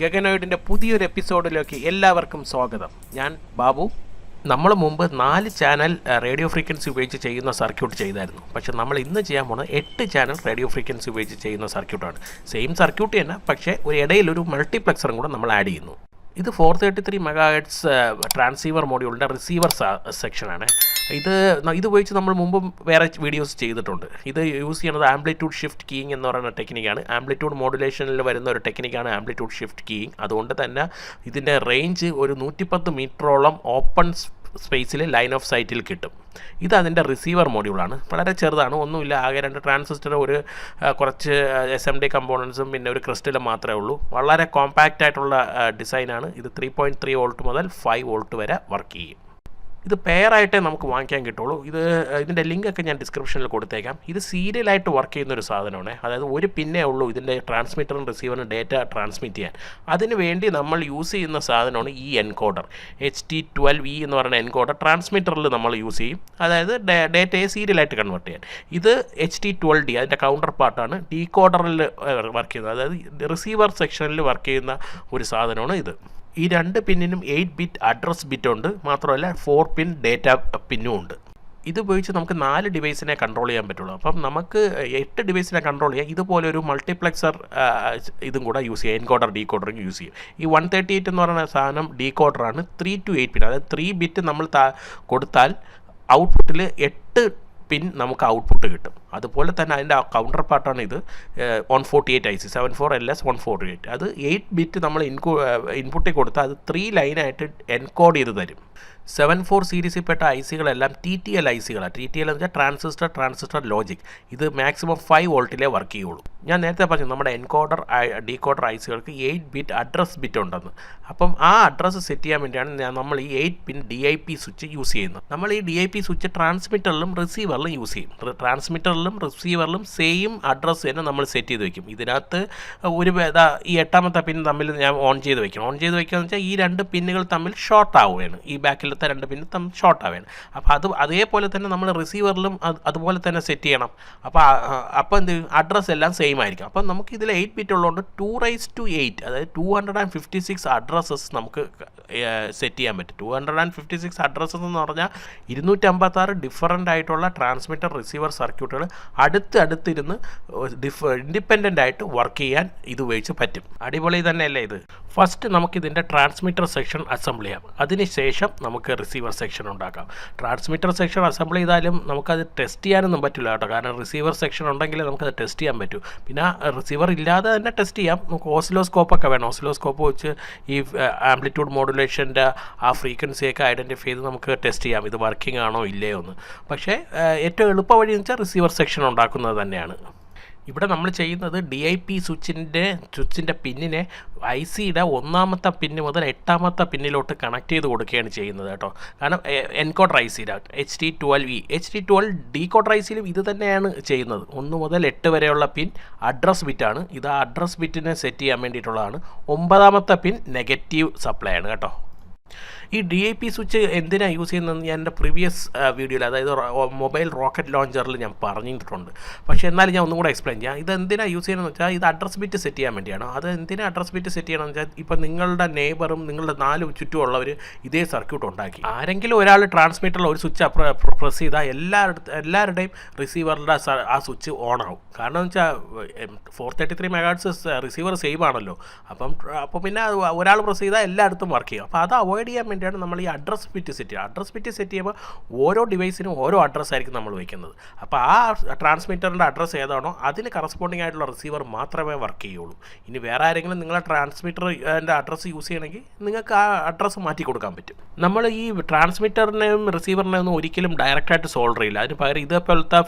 ഗഗനോയിഡിൻ്റെ പുതിയൊരു എപ്പിസോഡിലേക്ക് എല്ലാവർക്കും സ്വാഗതം. ഞാൻ ബാബു. നമ്മൾ മുമ്പ് 4 ചാനൽ റേഡിയോ ഫ്രീക്വൻസി ഉപയോഗിച്ച് ചെയ്യുന്ന സർക്യൂട്ട് ചെയ്തായിരുന്നു. പക്ഷേ നമ്മൾ ഇന്ന് ചെയ്യാൻ പോകുന്നത് 8 ചാനൽ റേഡിയോ ഫ്രീക്വൻസി ഉപയോഗിച്ച് ചെയ്യുന്ന സർക്യൂട്ടാണ്. സെയിം സർക്യൂട്ട് തന്നെ, പക്ഷേ ഇടയിലൊരു മൾട്ടിപ്ലക്സറും കൂടെ നമ്മൾ ആഡ് ചെയ്യുന്നു. ഇത് 433 MHz ട്രാൻസീവർ മോഡ്യൂളിൻ്റെ റിസീവർ സെക്ഷനാണ്. ഇത് ഉപയോഗിച്ച് നമ്മൾ മുമ്പും വേറെ വീഡിയോസ് ചെയ്തിട്ടുണ്ട്. ഇത് യൂസ് ചെയ്യുന്നത് ആംപ്ലിറ്റ്യൂഡ് ഷിഫ്റ്റ് കീയിങ് എന്ന് പറയുന്ന ടെക്നിക്കാണ്. ആംപ്ലിറ്റ്യൂഡ് മോഡുലേഷനിൽ വരുന്ന ഒരു ടെക്നിക്കാണ് ആംപ്ലിറ്റ്യൂഡ് ഷിഫ്റ്റ് കീയിങ്. അതുകൊണ്ട് തന്നെ ഇതിൻ്റെ റേഞ്ച് ഒരു 110 മീറ്ററോളം ഓപ്പൺ സ്പേസിൽ ലൈൻ ഓഫ് സൈറ്റിൽ കിട്ടും. ഇത് അതിൻ്റെ റിസീവർ മോഡ്യൂളാണ്. വളരെ ചെറുതാണ്, ഒന്നുമില്ല. ആകെ 2 ട്രാൻസിസ്റ്റർ, കുറച്ച് SMD കമ്പോണൻസും പിന്നെ ഒരു ക്രിസ്റ്റലും മാത്രമേ ഉള്ളൂ. വളരെ കോമ്പാക്റ്റ് ആയിട്ടുള്ള ഡിസൈനാണ്. ഇത് 3.3 വോൾട്ട് മുതൽ 5 വോൾട്ട് വരെ വർക്ക് ചെയ്യും. ഇത് പെയറായിട്ടേ നമുക്ക് വാങ്ങിക്കാൻ കിട്ടുള്ളൂ. ഇതിൻ്റെ ലിങ്കൊക്കെ ഞാൻ ഡിസ്ക്രിപ്ഷനിൽ കൊടുത്തേക്കാം. ഇത് സീരിയലായിട്ട് വർക്ക് ചെയ്യുന്നൊരു സാധനമാണ്. അതായത് ഒരു പിന്നേ ഉള്ളൂ ഇതിൻ്റെ ട്രാൻസ്മിറ്ററും റിസീവറിനും ഡേറ്റ ട്രാൻസ്മിറ്റ് ചെയ്യാൻ. അതിന് വേണ്ടി നമ്മൾ യൂസ് ചെയ്യുന്ന സാധനമാണ് ഈ എൻകോഡർ. HT12E എന്ന് പറയുന്ന എൻകോഡർ ട്രാൻസ്മിറ്ററിൽ നമ്മൾ യൂസ് ചെയ്യും. അതായത് ഡേറ്റയെ സീരിയലായിട്ട് കൺവേർട്ട് ചെയ്യാൻ. ഇത് HT12D അതിൻ്റെ കൗണ്ടർ പാർട്ടാണ്. ഡീകോഡറിൽ വർക്ക് ചെയ്യുന്നത്, അതായത് റിസീവർ സെക്ഷനിൽ വർക്ക് ചെയ്യുന്ന ഒരു സാധനമാണ് ഇത്. ഈ 2 പിന്നിനും 8 ബിറ്റ് അഡ്രസ് ബിറ്റ് ഉണ്ട്. മാത്രമല്ല 4 പിൻ ഡേറ്റ പിന്നും ഉണ്ട്. ഇതുപയോഗിച്ച് നമുക്ക് 4 ഡിവൈസിനെ കൺട്രോൾ ചെയ്യാൻ പറ്റുള്ളൂ. അപ്പം നമുക്ക് 8 ഡിവൈസിനെ കൺട്രോൾ ചെയ്യാം. ഇതുപോലെ ഒരു മൾട്ടിപ്ലക്സർ ഇതും കൂടെ യൂസ് ചെയ്യാം. എൻകോഡർ ഡീകോഡറും യൂസ് ചെയ്യും. ഈ 138 എന്ന് പറയുന്ന സാധനം ഡീകോഡറാണ്. 3 to 8 പിൻ, അതായത് 3 ബിറ്റ് നമ്മൾ കൊടുത്താൽ ഔട്ട്പുട്ടിൽ 8 പിൻ നമുക്ക് ഔട്ട്പുട്ട് കിട്ടും. അതുപോലെ തന്നെ അതിൻ്റെ കൗണ്ടർ പാർട്ടാണ് ഇത്. 148 IC 74LS 148. അത് 8 ബിറ്റ് നമ്മൾ ഇൻപുട്ടിൽ കൊടുത്താൽ അത് 3 ലൈനായിട്ട് എൻകോഡ് ചെയ്ത് തരും. 74 സീരീസിൽ പെട്ട ഐസികളെല്ലാം TTL ഐസികളാണ്. TTL എന്ന് വെച്ചാൽ ട്രാൻസിസ്റ്റർ ലോജിക്. ഇത് മാക്സിമം 5 വോൾട്ടിലേ വർക്ക് ചെയ്യുള്ളൂ. ഞാൻ നേരത്തെ പറഞ്ഞു നമ്മുടെ എൻകോഡർ ഡീകോഡർ ഐസികൾക്ക് 8 ബിറ്റ് അഡ്രസ് ബിറ്റ് ഉണ്ടെന്ന്. അപ്പം ആ അഡ്രസ്സ് സെറ്റ് ചെയ്യാൻ വേണ്ടിയാണ് നമ്മൾ ഈ 8 പിൻ DIP സ്വിച്ച് യൂസ് ചെയ്യുന്നത്. നമ്മൾ ഈ DIP സ്വിച്ച് ട്രാൻസ്മിറ്ററിലും റിസീവറിലും യൂസ് ചെയ്യും. ട്രാൻസ്മിറ്ററിലും റിസീവറിലും സെയിം അഡ്രസ്സ് തന്നെ നമ്മൾ സെറ്റ് ചെയ്ത് വയ്ക്കും. ഇതിനകത്ത് ഈ 8ാമത്തെ പിൻ തമ്മിൽ ഞാൻ ഓൺ ചെയ്ത് വയ്ക്കും. ഓൺ ചെയ്ത് വയ്ക്കുക എന്ന് വെച്ചാൽ ഈ 2 പിന്നുകൾ തമ്മിൽ ഷോർട്ട് ആവുകയാണ്. ഈ ബാക്കിലത്തെ 2 പിന്ന് തമ്മിൽ ഷോർട്ട് ആവുകയാണ്. അപ്പോൾ അതേപോലെ തന്നെ നമ്മൾ റിസീവറിലും അതുപോലെ തന്നെ സെറ്റ് ചെയ്യണം. അപ്പോൾ എന്ത് അഡ്രസ്സ് എല്ലാം സെയിം ആയിരിക്കും. അപ്പം നമുക്ക് ഇതിൽ 8 ബിറ്റ് ഉള്ളതുകൊണ്ട് 2⁸, അതായത് 256 അഡ്രസ്സസ് നമുക്ക് സെറ്റ് ചെയ്യാൻ പറ്റും. 256 അഡ്രസ്സസ് എന്ന് പറഞ്ഞാൽ 256 ഡിഫറൻ്റ് ആയിട്ടുള്ള ട്രാൻസ്മിറ്റർ റിസീവർ സർക്യൂട്ടുകൾ അടുത്തിരുന്ന് ഇൻഡിപെൻഡൻ്റ് ആയിട്ട് വർക്ക് ചെയ്യാൻ ഇത് ഉപയോഗിച്ച് പറ്റും. അടിപൊളി തന്നെയല്ലേ ഇത്? ഫസ്റ്റ് നമുക്കിതിൻ്റെ ട്രാൻസ്മിറ്റർ സെക്ഷൻ അസംബിൾ ചെയ്യാം. അതിനുശേഷം നമുക്ക് റിസീവർ സെക്ഷൻ ഉണ്ടാക്കാം. ട്രാൻസ്മിറ്റർ സെക്ഷൻ അസംബിൾ ചെയ്താലും നമുക്കത് ടെസ്റ്റ് ചെയ്യാനൊന്നും പറ്റില്ല കേട്ടോ. കാരണം റിസീവർ സെക്ഷൻ ഉണ്ടെങ്കിൽ നമുക്കത് ടെസ്റ്റ് ചെയ്യാൻ പറ്റും. പിന്നെ റിസീവർ ഇല്ലാതെ തന്നെ ടെസ്റ്റ് ചെയ്യാം. നമുക്ക് ഓസിലോസ്കോപ്പൊക്കെ വേണം. ഓസിലോസ്കോപ്പ് വെച്ച് ഈ ആംപ്ലിറ്റ്യൂഡ് മോഡുലേഷൻ്റെ ആ ഫ്രീക്വൻസിയൊക്കെ ഐഡൻറ്റിഫൈ ചെയ്ത് നമുക്ക് ടെസ്റ്റ് ചെയ്യാം ഇത് വർക്കിംഗ് ആണോ ഇല്ലയോ എന്ന്. പക്ഷേ ഏറ്റവും എളുപ്പ വഴി എന്ന് വെച്ചാൽ റിസീവർ സെക്ഷൻ ഉണ്ടാക്കുന്നത് തന്നെയാണ്. ഇവിടെ നമ്മൾ ചെയ്യുന്നത് DIP സ്വിച്ചിൻ്റെ പിന്നിനെ ICയുടെ 1ാമത്തെ പിന്ന് മുതൽ 8ാമത്തെ പിന്നിലോട്ട് കണക്ട് ചെയ്ത് കൊടുക്കുകയാണ് ചെയ്യുന്നത് കേട്ടോ. കാരണം എൻകോഡർ ICയുടെ HT12 ഡീകോഡർ ICയിലും ഇത് തന്നെയാണ് ചെയ്യുന്നത്. 1 മുതൽ 8 വരെയുള്ള പിൻ അഡ്രസ് ബിറ്റാണ്. ഇത് ആ അഡ്രസ് ബിറ്റിനെ സെറ്റ് ചെയ്യാൻ വേണ്ടിയിട്ടുള്ളതാണ്. 9ാമത്തെ പിൻ നെഗറ്റീവ് സപ്ലൈ ആണ് കേട്ടോ. ഈ DIP സ്വിച്ച് എന്തിനാണ് യൂസ് ചെയ്യുന്നതെന്ന് ഞാൻ എൻ്റെ പ്രീവിയസ് വീഡിയോയിൽ, അതായത് മൊബൈൽ റോക്കറ്റ് ലോഞ്ചറിൽ ഞാൻ പറഞ്ഞിട്ടുണ്ട്. പക്ഷേ എന്നാലും ഞാൻ ഒന്നും കൂടെ എക്സ്പ്ലെയിൻ ചെയ്യാം. ഇത് എന്തിനാണ് യൂസ് ചെയ്യുന്നതെന്ന് വെച്ചാൽ ഇത് അഡ്രസ് ബിറ്റ് സെറ്റ് ചെയ്യാൻ വേണ്ടിയാണ്. അത് എന്തിനാണ് അഡ്രസ് ബിറ്റ് സെറ്റ് ചെയ്യണമെന്ന് വെച്ചാൽ ഇപ്പോൾ നിങ്ങളുടെ നെയ്ബറും നിങ്ങളുടെ 4 ചുറ്റുമുള്ളവർ ഇതേ സർക്യൂട്ട് ഉണ്ടാക്കി. ആരെങ്കിലും ഒരാൾ ട്രാൻസ്മിറ്ററിൽ ഒരു സ്വിച്ച് പ്രസ് ചെയ്താൽ എല്ലാവരുടെയും റിസീവറിൻ്റെ ആ സ്വിച്ച് ഓൺ ആവും. കാരണം എന്ന് വെച്ചാൽ 433 MHz റിസീവർ സെയിം ആണല്ലോ. അപ്പോൾ പിന്നെ ഒരാൾ പ്രസ് ചെയ്താൽ എല്ലായിടത്തും വർക്ക് ചെയ്യും. അപ്പോൾ അത് അവോയ്ഡ് ചെയ്യാൻ വേണ്ടിയാണ് നമ്മൾ ഈ അഡ്രസ് ബിറ്റ് സെറ്റ് ചെയ്യുക. അഡ്രസ് ബിറ്റ് സെറ്റ് ചെയ്യുമ്പോൾ ഓരോ ഡിവൈസിനും ഓരോ അഡ്രസ്സ് ആയിരിക്കും നമ്മൾ വയ്ക്കുന്നത്. അപ്പോൾ ആ ട്രാൻസ്മിറ്ററിൻ്റെ അഡ്രസ്സ് ഏതാണോ അതിന് കറസ്പോണ്ടിങ് ആയിട്ടുള്ള റിസീവർ മാത്രമേ വർക്ക് ചെയ്യുള്ളൂ. ഇനി വേറെ ആരെങ്കിലും നിങ്ങളെ ട്രാൻസ്മിറ്ററിൻ്റെ അഡ്രസ്സ് യൂസ് ചെയ്യണമെങ്കിൽ നിങ്ങൾക്ക് ആ അഡ്രസ്സ് മാറ്റി കൊടുക്കാൻ പറ്റും. നമ്മൾ ഈ ട്രാൻസ്മിറ്ററിനെയും റിസീവറിനെയും ഒന്നും ഒരിക്കലും ഡയറക്റ്റായിട്ട് സോൾഡർ ചെയ്യില്ല. അതിന് പകരം ഇതേപോലത്തെ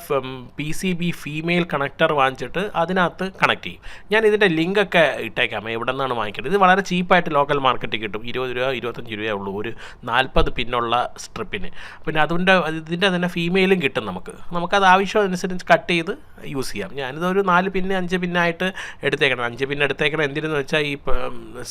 PCB ഫീമെയിൽ കണക്ടർ വാങ്ങിച്ചിട്ട് അതിനകത്ത് കണക്ട് ചെയ്യും. ഞാൻ ഇതിൻ്റെ ലിങ്കൊക്കെ ഇട്ടേക്കാം എവിടെ നിന്നാണ് വാങ്ങിക്കുന്നത്. ഇത് വളരെ ചീപ്പായിട്ട് ലോക്കൽ മാർക്കറ്റിൽ കിട്ടും. 20 രൂപ 25 രൂപയേ ഉള്ളൂ ഒരു 40 പിന്നുള്ള സ്ട്രിപ്പിന്. പിന്നെ ഇതിൻ്റെ തന്നെ ഫീമെയിലും കിട്ടും നമുക്കത് ആവശ്യമനുസരിച്ച് കട്ട് ചെയ്ത് യൂസ് ചെയ്യാം. ഞാനിതൊരു 4 പിന്ന് 5 പിന്നായിട്ട് എടുത്തേക്കണം. 5 പിന്ന് എടുത്തേക്കണം എന്തിനെന്ന് വെച്ചാൽ ഈ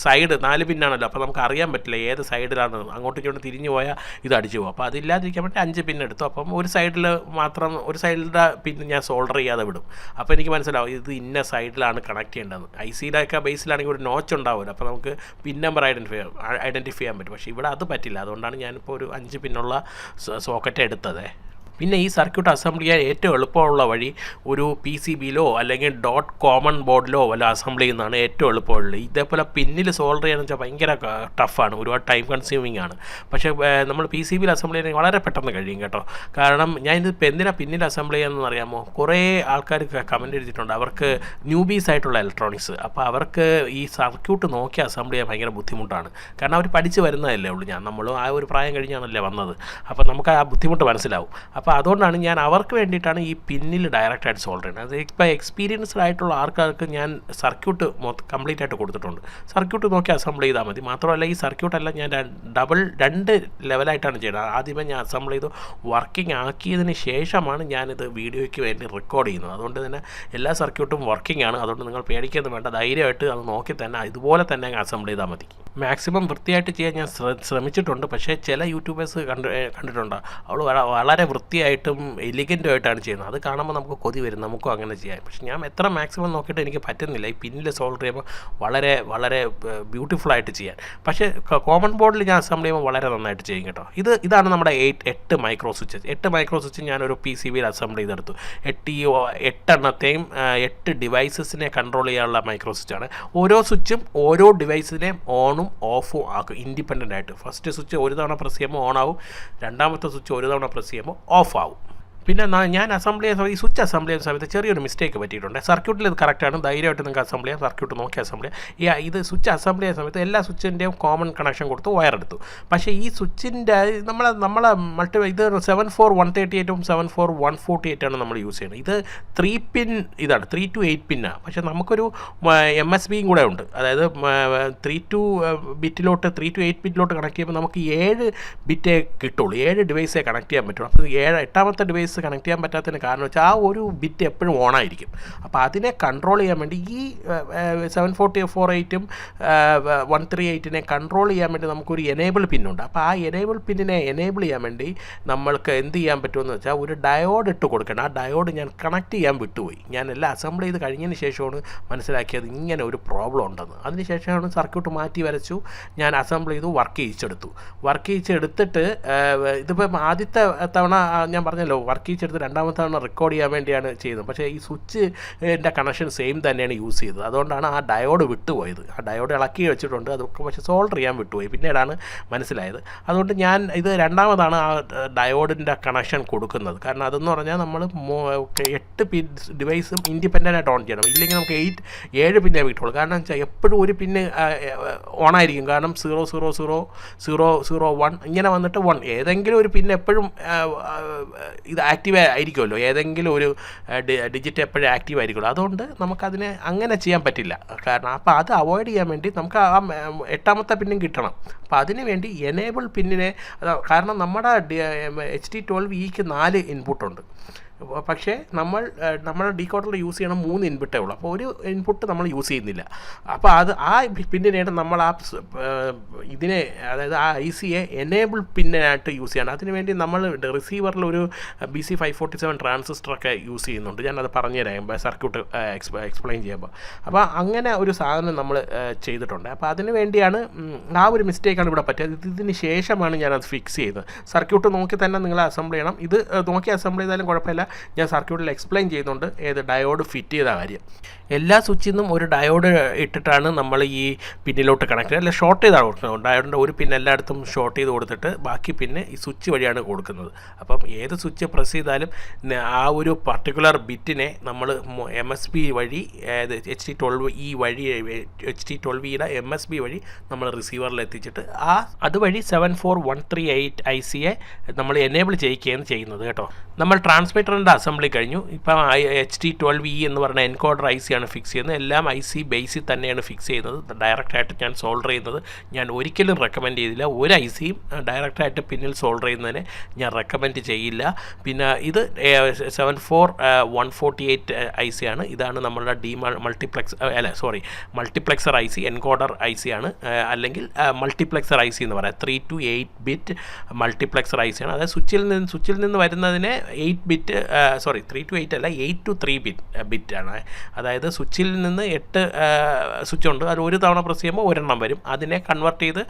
സൈഡ് 4 പിന്നാണല്ലോ, അപ്പോൾ നമുക്ക് അറിയാൻ പറ്റില്ല ഏത് സൈഡിലാണ് അങ്ങോട്ടും ഇങ്ങോട്ടും തിരിഞ്ഞു പോയാൽ ഇത് അടിച്ചു പോകും. അപ്പോൾ അതില്ലാതിരിക്കാൻ വേണ്ടി 5 പിന്ന് എടുത്തു. അപ്പം ഒരു സൈഡിൽ മാത്രം ഒരു സൈഡിൻ്റെ പിന്ന് ഞാൻ സോൾഡർ ചെയ്യാതെ വിടും. അപ്പോൾ എനിക്ക് മനസ്സിലാവും ഇത് ഇന്ന സൈഡിലാണ് കണക്ട് ചെയ്യേണ്ടത്. ICയിലൊക്കെ ബേസിലാണെങ്കിൽ ഒരു നോച്ച് ഉണ്ടാവുമല്ലോ, അപ്പോൾ നമുക്ക് പിൻ നമ്പർ ഐഡൻറ്റിഫൈ ചെയ്യാൻ പറ്റും. പക്ഷേ ഇവിടെ അത് പറ്റില്ല. അതുകൊണ്ടാണ് ഞാനിപ്പോൾ ഒരു 5 പിന്നുള്ള സോക്കറ്റ് എടുത്തത്. പിന്നെ ഈ സർക്യൂട്ട് അസംബിൾ ചെയ്യാൻ ഏറ്റവും എളുപ്പമുള്ള വഴി ഒരു PCBയിലോ അല്ലെങ്കിൽ ഡോട്ട് കോമൺ ബോർഡിലോ വല്ല അസംബിൾ ചെയ്യുന്നതാണ് ഏറ്റവും എളുപ്പമുള്ളത്. ഇതേപോലെ പിന്നിൽ സോൾഡർ ചെയ്യാന്ന് വെച്ചാൽ ഭയങ്കര ടഫാണ്, ഒരുപാട് ടൈം കൺസ്യൂമിംഗ് ആണ്. പക്ഷേ നമ്മൾ PCBയിൽ അസംബിൾ ചെയ്യാൻ വളരെ പെട്ടെന്ന് കഴിയും കേട്ടോ. കാരണം ഞാൻ ഇതിപ്പോൾ എന്തിനാണ് പിന്നിൽ അസംബിൾ ചെയ്യാമെന്ന് അറിയാമോ? കുറേ ആൾക്കാർ കമൻറ്റ് എഴുതിയിട്ടുണ്ട് അവർക്ക് ന്യൂബീസ് ആയിട്ടുള്ള ഇലക്ട്രോണിക്സ്. അപ്പോൾ അവർക്ക് ഈ സർക്യൂട്ട് നോക്കി അസംബിൾ ചെയ്യാൻ ഭയങ്കര ബുദ്ധിമുട്ടാണ്. കാരണം അവർ പഠിച്ച് വരുന്നതല്ലേ ഉള്ളൂ. നമ്മളും ആ ഒരു പ്രായം കഴിഞ്ഞാണല്ലേ വന്നത്. അപ്പോൾ നമുക്ക് ആ ബുദ്ധിമുട്ട് മനസ്സിലാവും. അപ്പോൾ അതുകൊണ്ടാണ് ഞാൻ അവർക്ക് വേണ്ടിയിട്ടാണ് ഈ പിന്നിൽ ഡയറക്റ്റായിട്ട് സോൾഡർ ചെയ്യുന്നത്. അത് ഇപ്പോൾ എക്സ്പീരിയൻസ്ഡ് ആയിട്ടുള്ള ആൾക്കാർക്ക് ഞാൻ സർക്യൂട്ട് കംപ്ലീറ്റ് ആയിട്ട് കൊടുത്തിട്ടുണ്ട്. സർക്യൂട്ട് നോക്കി അസംബിൾ ചെയ്താൽ മതി. മാത്രമല്ല ഈ സർക്യൂട്ടെല്ലാം ഞാൻ 2 ലെവലായിട്ടാണ് ചെയ്യുന്നത്. ആദ്യമേ ഞാൻ അസംബിൾ ചെയ്ത് വർക്കിംഗ് ആക്കിയതിന് ശേഷമാണ് ഞാനിത് വീഡിയോയ്ക്ക് വേണ്ടി റെക്കോർഡ് ചെയ്യുന്നത്. അതുകൊണ്ട് തന്നെ എല്ലാ സർക്യൂട്ടും വർക്കിംഗ് ആണ്. അതുകൊണ്ട് നിങ്ങൾ പേടിക്കൊന്നും വേണ്ട, ധൈര്യമായിട്ട് അത് നോക്കി തന്നെ ഇതുപോലെ തന്നെ അസംബിൾ ചെയ്താൽ മതി. മാക്സിമം വൃത്തിയായിട്ട് ചെയ്യാൻ ഞാൻ ശ്രമിച്ചിട്ടുണ്ട്. പക്ഷേ ചില യൂട്യൂബേഴ്സ് കണ്ടിട്ടുണ്ട് അവൾ വളരെ വൃത്തിയായിട്ടും എലിഗൻറ്റുമായിട്ടാണ് ചെയ്യുന്നത്. അത് കാണുമ്പോൾ നമുക്ക് കൊതി വരും, നമുക്കും അങ്ങനെ ചെയ്യാം. പക്ഷേ ഞാൻ എത്ര മാക്സിമം നോക്കിയിട്ട് എനിക്ക് പറ്റുന്നില്ല. ഈ പിന്നിൽ സോൾഡർ ചെയ്യുമ്പോൾ വളരെ വളരെ ബ്യൂട്ടിഫുള്ളായിട്ട് ചെയ്യാൻ. പക്ഷേ കോമൺ ബോർഡിൽ ഞാൻ അസംബിൾ ചെയ്യുമ്പോൾ വളരെ നന്നായിട്ട് ചെയ്യും കേട്ടോ. ഇതാണ് നമ്മുടെ 8 മൈക്രോ സ്വിച്ചസ്. 8 മൈക്രോ സ്വിച്ച് ഞാനൊരു PCBയിൽ അസംബിൾ ചെയ്തെടുത്തു. 8 എണ്ണത്തെയും 8 ഡിവൈസസിനെ കൺട്രോൾ ചെയ്യാനുള്ള മൈക്രോ സ്വിച്ചാണ്. ഓരോ സ്വിച്ചും ഓരോ ഡിവൈസിനെയും ഓണും ഓഫും ആക്കും ഇൻഡിപെൻഡൻ്റ് ആയിട്ട്. ഫസ്റ്റ് സ്വിച്ച് ഒരു തവണ പ്രസ് ചെയ്യുമ്പോൾ ഓൺ ആവും, രണ്ടാമത്തെ സ്വിച്ച് ഒരു തവണ പ്രസ് ചെയ്യുമ്പോൾ ഓഫ് ആവും. പിന്നെ ഞാൻ അസംബിൾ ചെയ്യുന്ന സമയത്ത് ഈ സ്വിച്ച് അസംബിൾ ചെയ്യുന്ന സമയത്ത് ചെറിയൊരു മിസ്റ്റേക്ക് പറ്റിയിട്ടുണ്ട്. സർക്യൂട്ടിൽ ഇത് കറക്റ്റാണ്, ധൈര്യമായിട്ട് നിങ്ങൾക്ക് അസംബിൾ ചെയ്യാം. സർക്യൂട്ട് നോക്കി അസംബിൾ ചെയ്യാം. ഇത് സ്വിച്ച് അസംബിൾ ചെയ്യുന്ന സമയത്ത് എല്ലാ സ്വിച്ചിൻ്റെയും കോമൺ കണക്ഷൻ കൊടുത്ത് വയറെടുത്തു. പക്ഷേ ഈ സ്വിച്ചിൻ്റെ നമ്മളെ ഇത് 74138ഉം 74148 നമ്മൾ യൂസ് ചെയ്യുന്നത്. ഇത് 3 പിൻ ഇതാണ്, 3 to 8 പിന്നാണ്. പക്ഷേ നമുക്കൊരു MSBയും കൂടെ ഉണ്ട്. അതായത് 3 to 8 ബിറ്റിലോട്ട് കണക്ട് ചെയ്യുമ്പോൾ നമുക്ക് 7 ബിറ്റേ കിട്ടുള്ളൂ, 7 ഡിവൈസേ കണക്ട് ചെയ്യാൻ പറ്റുള്ളൂ. അപ്പോൾ 8ാമത്തെ ഡിവൈസ് കണക്ട് ചെയ്യാൻ പറ്റാത്തതിന് കാരണം വെച്ചാൽ ആ ഒരു ബിറ്റ് എപ്പോഴും ഓണായിരിക്കും. അപ്പോൾ അതിനെ കൺട്രോൾ ചെയ്യാൻ വേണ്ടി ഈ 748ഉം 138നെ കൺട്രോൾ ചെയ്യാൻ വേണ്ടി നമുക്കൊരു എനേബിൾ പിന്നുണ്ട്. അപ്പോൾ ആ എനേബിൾ പിന്നിനെ എനേബിൾ ചെയ്യാൻ വേണ്ടി നമ്മൾക്ക് എന്ത് ചെയ്യാൻ പറ്റുമെന്ന് വെച്ചാൽ ഒരു ഡയോഡ് ഇട്ട് കൊടുക്കണം. ആ ഡയോഡ് ഞാൻ കണക്ട് ചെയ്യാൻ വിട്ടുപോയി. ഞാൻ എല്ലാം അസംബിൾ ചെയ്ത് കഴിഞ്ഞതിന് ശേഷമാണ് മനസ്സിലാക്കിയത് ഇങ്ങനെ ഒരു പ്രോബ്ലം ഉണ്ടെന്ന്. അതിനുശേഷമാണ് സർക്യൂട്ട് മാറ്റി വരച്ചു, ഞാൻ അസംബിൾ ചെയ്തു, വർക്ക് ചെയ്യിച്ചെടുത്തിട്ട് ഇതിപ്പം ആദ്യത്തെ തവണ ഞാൻ പറഞ്ഞല്ലോ വർക്ക് ചെയ്യിച്ചെടുത്ത് രണ്ടാമത്തെ തവണ റെക്കോർഡ് ചെയ്യാൻ വേണ്ടിയാണ് ചെയ്തത്. പക്ഷേ ഈ സ്വിച്ചിൻ്റെ കണക്ഷൻ സെയിം തന്നെയാണ് യൂസ് ചെയ്തത്. അതുകൊണ്ടാണ് ആ ഡയോഡ് വിട്ടുപോയത്. ആ ഡയോഡ് ഇളക്കി വെച്ചിട്ടുണ്ട്, അതൊക്കെ പക്ഷേ സോൾഡർ ചെയ്യാൻ വിട്ടുപോയി. പിന്നീടാണ് മനസ്സിലായത്. അതുകൊണ്ട് ഞാൻ ഇത് രണ്ടാമതാണ് ആ ഡയോഡിൻ്റെ കണക്ഷൻ കൊടുക്കുന്നത്. കാരണം അതെന്ന് പറഞ്ഞാൽ നമ്മൾ 8 പിൻ ഡിവൈസും ഇൻഡിപെൻഡൻ്റായിട്ട് ഓൺ ചെയ്യണം. ഇല്ലെങ്കിൽ നമുക്ക് 7 പിന്നേ കിട്ടുള്ളൂ. കാരണം വെച്ചാൽ എപ്പോഴും ഒരു പിന്ന് ഓണായിരിക്കും. കാരണം 0000001 ഇങ്ങനെ വന്നിട്ട് 1 ഏതെങ്കിലും ഒരു പിന്ന് എപ്പോഴും ഇത് ആക്റ്റീവ് ആയിരിക്കുമല്ലോ, ഏതെങ്കിലും ഒരു ഡിജിറ്റ് എപ്പോഴും ആക്റ്റീവ് ആയിരിക്കുമല്ലോ. അതുകൊണ്ട് നമുക്കതിനെ അങ്ങനെ ചെയ്യാൻ പറ്റില്ല. കാരണം അപ്പോൾ അത് അവോയ്ഡ് ചെയ്യാൻ വേണ്ടി നമുക്ക് ആ 8ാമത്തെ പിന്നും കിട്ടണം. അപ്പോൾ അതിന് വേണ്ടി എനേബിൾ പിന്നിനെ, കാരണം നമ്മുടെ HD12Eക്ക് 4 ഇൻപുട്ടുണ്ട്. പക്ഷേ നമ്മുടെ ഡീകോഡറിൽ യൂസ് ചെയ്യണം 3 ഇൻപുട്ടേ ഉള്ളൂ. അപ്പോൾ ഒരു ഇൻപുട്ട് നമ്മൾ യൂസ് ചെയ്യുന്നില്ല. അപ്പോൾ ആ പിന്നിനായിട്ട് നമ്മൾ ഇതിനെ, അതായത് ആ ICയെ എനേബിൾ പിന്നായിട്ട് യൂസ് ചെയ്യണം. അതിനുവേണ്ടി നമ്മൾ റിസീവറിൽ ഒരു BC547 ട്രാൻസിസ്റ്ററൊക്കെ യൂസ് ചെയ്യുന്നുണ്ട്. ഞാനത് പറഞ്ഞുതരാം സർക്യൂട്ട് എക്സ്പ്ലെയിൻ ചെയ്യുമ്പോൾ. അപ്പോൾ അങ്ങനെ ഒരു സാധനം നമ്മൾ ചെയ്തിട്ടുണ്ട്. അപ്പോൾ അതിന് വേണ്ടിയാണ് ആ ഒരു മിസ്റ്റേക്കാണ് ഇവിടെ പറ്റിയത്. ഇതിന് ശേഷമാണ് ഞാനത് ഫിക്സ് ചെയ്തത്. സർക്യൂട്ട് നോക്കി തന്നെ നിങ്ങൾ അസംബിൾ ചെയ്യണം. ഇത് നോക്കി അസംബിൾ ചെയ്താലും കുഴപ്പമില്ല. ഞാൻ സർക്യൂട്ടിൽ എക്സ്പ്ലെയിൻ ചെയ്യുന്നുണ്ട് ഏത് ഡയോഡ് ഫിറ്റ് ചെയ്ത കാര്യം. എല്ലാ സ്വിച്ചിൽ നിന്നും ഒരു ഡയോഡ് ഇട്ടിട്ടാണ് നമ്മൾ ഈ പിന്നിലോട്ട് കണക്ട് ചെയ്യുക. അല്ല, ഷോർട്ട് ചെയ്താണ് കൊടുക്കുന്നത്. ഡയോഡിൻ്റെ ഒരു പിൻ എല്ലായിടത്തും ഷോർട്ട് ചെയ്ത് കൊടുത്തിട്ട് ബാക്കി പിന്നെ ഈ സ്വിച്ച് വഴിയാണ് കൊടുക്കുന്നത്. അപ്പം ഏത് സ്വിച്ച് പ്രസ് ചെയ്താലും ആ ഒരു പർട്ടിക്കുലർ ബിറ്റിനെ നമ്മൾ MSB വഴി, HD12E വഴി, HD12Eയുടെ MSB വഴി നമ്മൾ റിസീവറിൽ എത്തിച്ചിട്ട് അതുവഴി 74138 ICയെ നമ്മൾ എനേബിൾ ചെയ്യുകയാണ് ചെയ്യുന്നത് കേട്ടോ. നമ്മൾ ട്രാൻസ്മിറ്ററിന് ട്രാൻസ്മിറ്ററിൻ്റെ അസംബ്ലി കഴിഞ്ഞു. ഇപ്പം HT12E എന്ന് പറഞ്ഞ എൻകോഡർ IC ആണ് ഫിക്സ് ചെയ്യുന്നത്. എല്ലാം IC ബേസിൽ തന്നെയാണ് ഫിക്സ് ചെയ്യുന്നത്. ഡയറക്റ്റായിട്ട് ഞാൻ സോൾഡർ ചെയ്യുന്നത് ഞാൻ ഒരിക്കലും റെക്കമെൻഡ് ചെയ്തില്ല. ഒരു ICയും ഡയറക്റ്റായിട്ട് പിന്നിൽ സോൾഡർ ചെയ്യുന്നതിനെ ഞാൻ റെക്കമെൻഡ് ചെയ്യില്ല. പിന്നെ ഇത് 74148 IC ആണ്. ഇതാണ് നമ്മളുടെ മൾട്ടിപ്ലെക്സർ IC, എൻകോഡർ IC ആണ്, അല്ലെങ്കിൽ മൾട്ടിപ്ലെക്സർ IC എന്ന് പറയാം. 3 to 8 ബിറ്റ് മൾട്ടിപ്ലെക്സർ IC ആണ്. അതായത് സ്വിച്ചിൽ നിന്ന് വരുന്നതിനെ 8 ബിറ്റ് 3 to 8 അല്ല, 8 to 3 ബിറ്റ് ആണ്. അതായത് സ്വിച്ചിൽ നിന്ന് 8 സ്വിച്ച് ഉണ്ട്, അത് ഒരു തവണ പ്രസ് ചെയ്യുമ്പോൾ ഒരെണ്ണം വരും. അതിനെ കൺവേർട്ട് ചെയ്ത്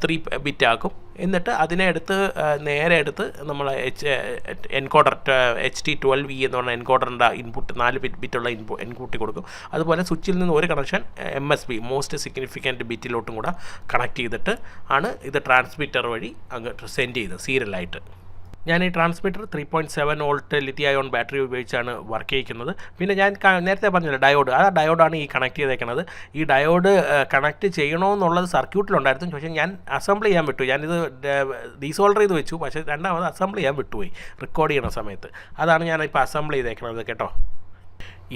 3 ബിറ്റ് ആക്കും. എന്നിട്ട് അതിനെ നേരെ എടുത്ത് നമ്മൾ എൻകോഡർ HT12E എന്ന് പറഞ്ഞ എൻകോഡറിൻ്റെ ഇൻപുട്ട് 4 ബിറ്റുള്ള ഇൻപുട്ട് കൊടുക്കും. അതുപോലെ സ്വിച്ചിൽ നിന്ന് ഒരു കണക്ഷൻ MSB മോസ്റ്റ് സിഗ്നിഫിക്കൻറ്റ് ബിറ്റിലോട്ടും കൂടെ കണക്ട് ചെയ്തിട്ട് ആണ് ഇത് ട്രാൻസ്മിറ്റർ വഴി അങ്ങോട്ട് സെൻഡ് ചെയ്യുന്നത് സീരിയലായിട്ട്. ഞാൻ ഈ transmitter 3.7 volt lithium ion battery ഉപയോഗിച്ചാണ് വർക്ക് ചെയ്യിക്കുന്നത്. പിന്നെ ഞാൻ നേരത്തെ പറഞ്ഞില്ല ഡയോഡ്, ആ ഡയോഡാണ് ഈ കണക്ട് ചെയ്തേക്കുന്നത്. ഈ ഡയോഡ് കണക്ട് ചെയ്യണമെന്നുള്ളത് സർക്യൂട്ടിലുണ്ടായിരുന്നു, പക്ഷേ ഞാൻ അസംബിൾ ചെയ്യാൻ വിട്ടു. ഞാനിത് ഡീസോൾഡർ ചെയ്ത് വെച്ചു, പക്ഷേ രണ്ടാമത് അസംബിൾ ചെയ്യാൻ വിട്ടുപോയി റെക്കോർഡ് ചെയ്യണ സമയത്ത്. അതാണ് ഞാനിപ്പോൾ അസംബിൾ ചെയ്തേക്കുന്നത് കേട്ടോ.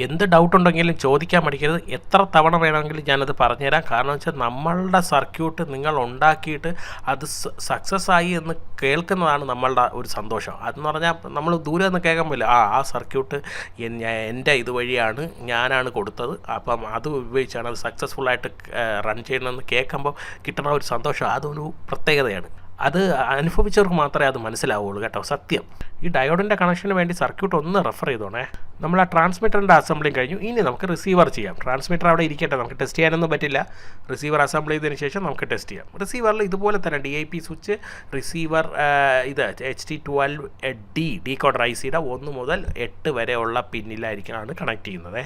എന്ത് ഡൗട്ട് ഉണ്ടെങ്കിലും ചോദിക്കാൻ മടിക്കരുത്. എത്ര തവണ വേണമെങ്കിലും ഞാനത് പറഞ്ഞുതരാം. കാരണം വെച്ചാൽ നമ്മളുടെ സർക്യൂട്ട് നിങ്ങൾ ഉണ്ടാക്കിയിട്ട് അത് സക്സസ് ആയി എന്ന് കേൾക്കുന്നതാണ് നമ്മളുടെ ഒരു സന്തോഷം. അതെന്ന് പറഞ്ഞാൽ നമ്മൾ ദൂരെ നിന്ന് കേൾക്കുമ്പോൾ ആ സർക്യൂട്ട് എൻ്റെ ഇതുവഴിയാണ്, ഞാനാണ് കൊടുത്തത്, അപ്പം അത് ഉപയോഗിച്ചാണ് അത് സക്സസ്ഫുള്ളായിട്ട് റൺ ചെയ്യണമെന്ന് കേൾക്കുമ്പോൾ കിട്ടുന്ന ഒരു സന്തോഷം, അതൊരു പ്രത്യേകതയാണ്. അത് അനുഭവിച്ചവർക്ക് മാത്രമേ അത് മനസ്സിലാവുള്ളൂ കേട്ടോ, സത്യം. ഈ ഡയോഡിൻ്റെ കണക്ഷന് വേണ്ടി സർക്യൂട്ട് ഒന്ന് റെഫർ ചെയ്തോണേ. നമ്മൾ ആ ട്രാൻസ്മിറ്ററിൻ്റെ അസംബ്ലിങ് കഴിഞ്ഞു. ഇനി നമുക്ക് റിസീവർ ചെയ്യാം. ട്രാൻസ്മിറ്റർ അവിടെ ഇരിക്കട്ടെ, നമുക്ക് ടെസ്റ്റ് ചെയ്യാനൊന്നും പറ്റില്ല. റിസീവർ അസംബിൾ ചെയ്തതിന് ശേഷം നമുക്ക് ടെസ്റ്റ് ചെയ്യാം. റിസീവറിൽ ഇതുപോലെ തന്നെ DIP സ്വിച്ച്, റിസീവർ ഇത് HT12D ഡീകോഡർ ICയുടെ 1 മുതൽ 8 വരെയുള്ള പിന്നിലായിരിക്കാണ് കണക്ട് ചെയ്യുന്നത്.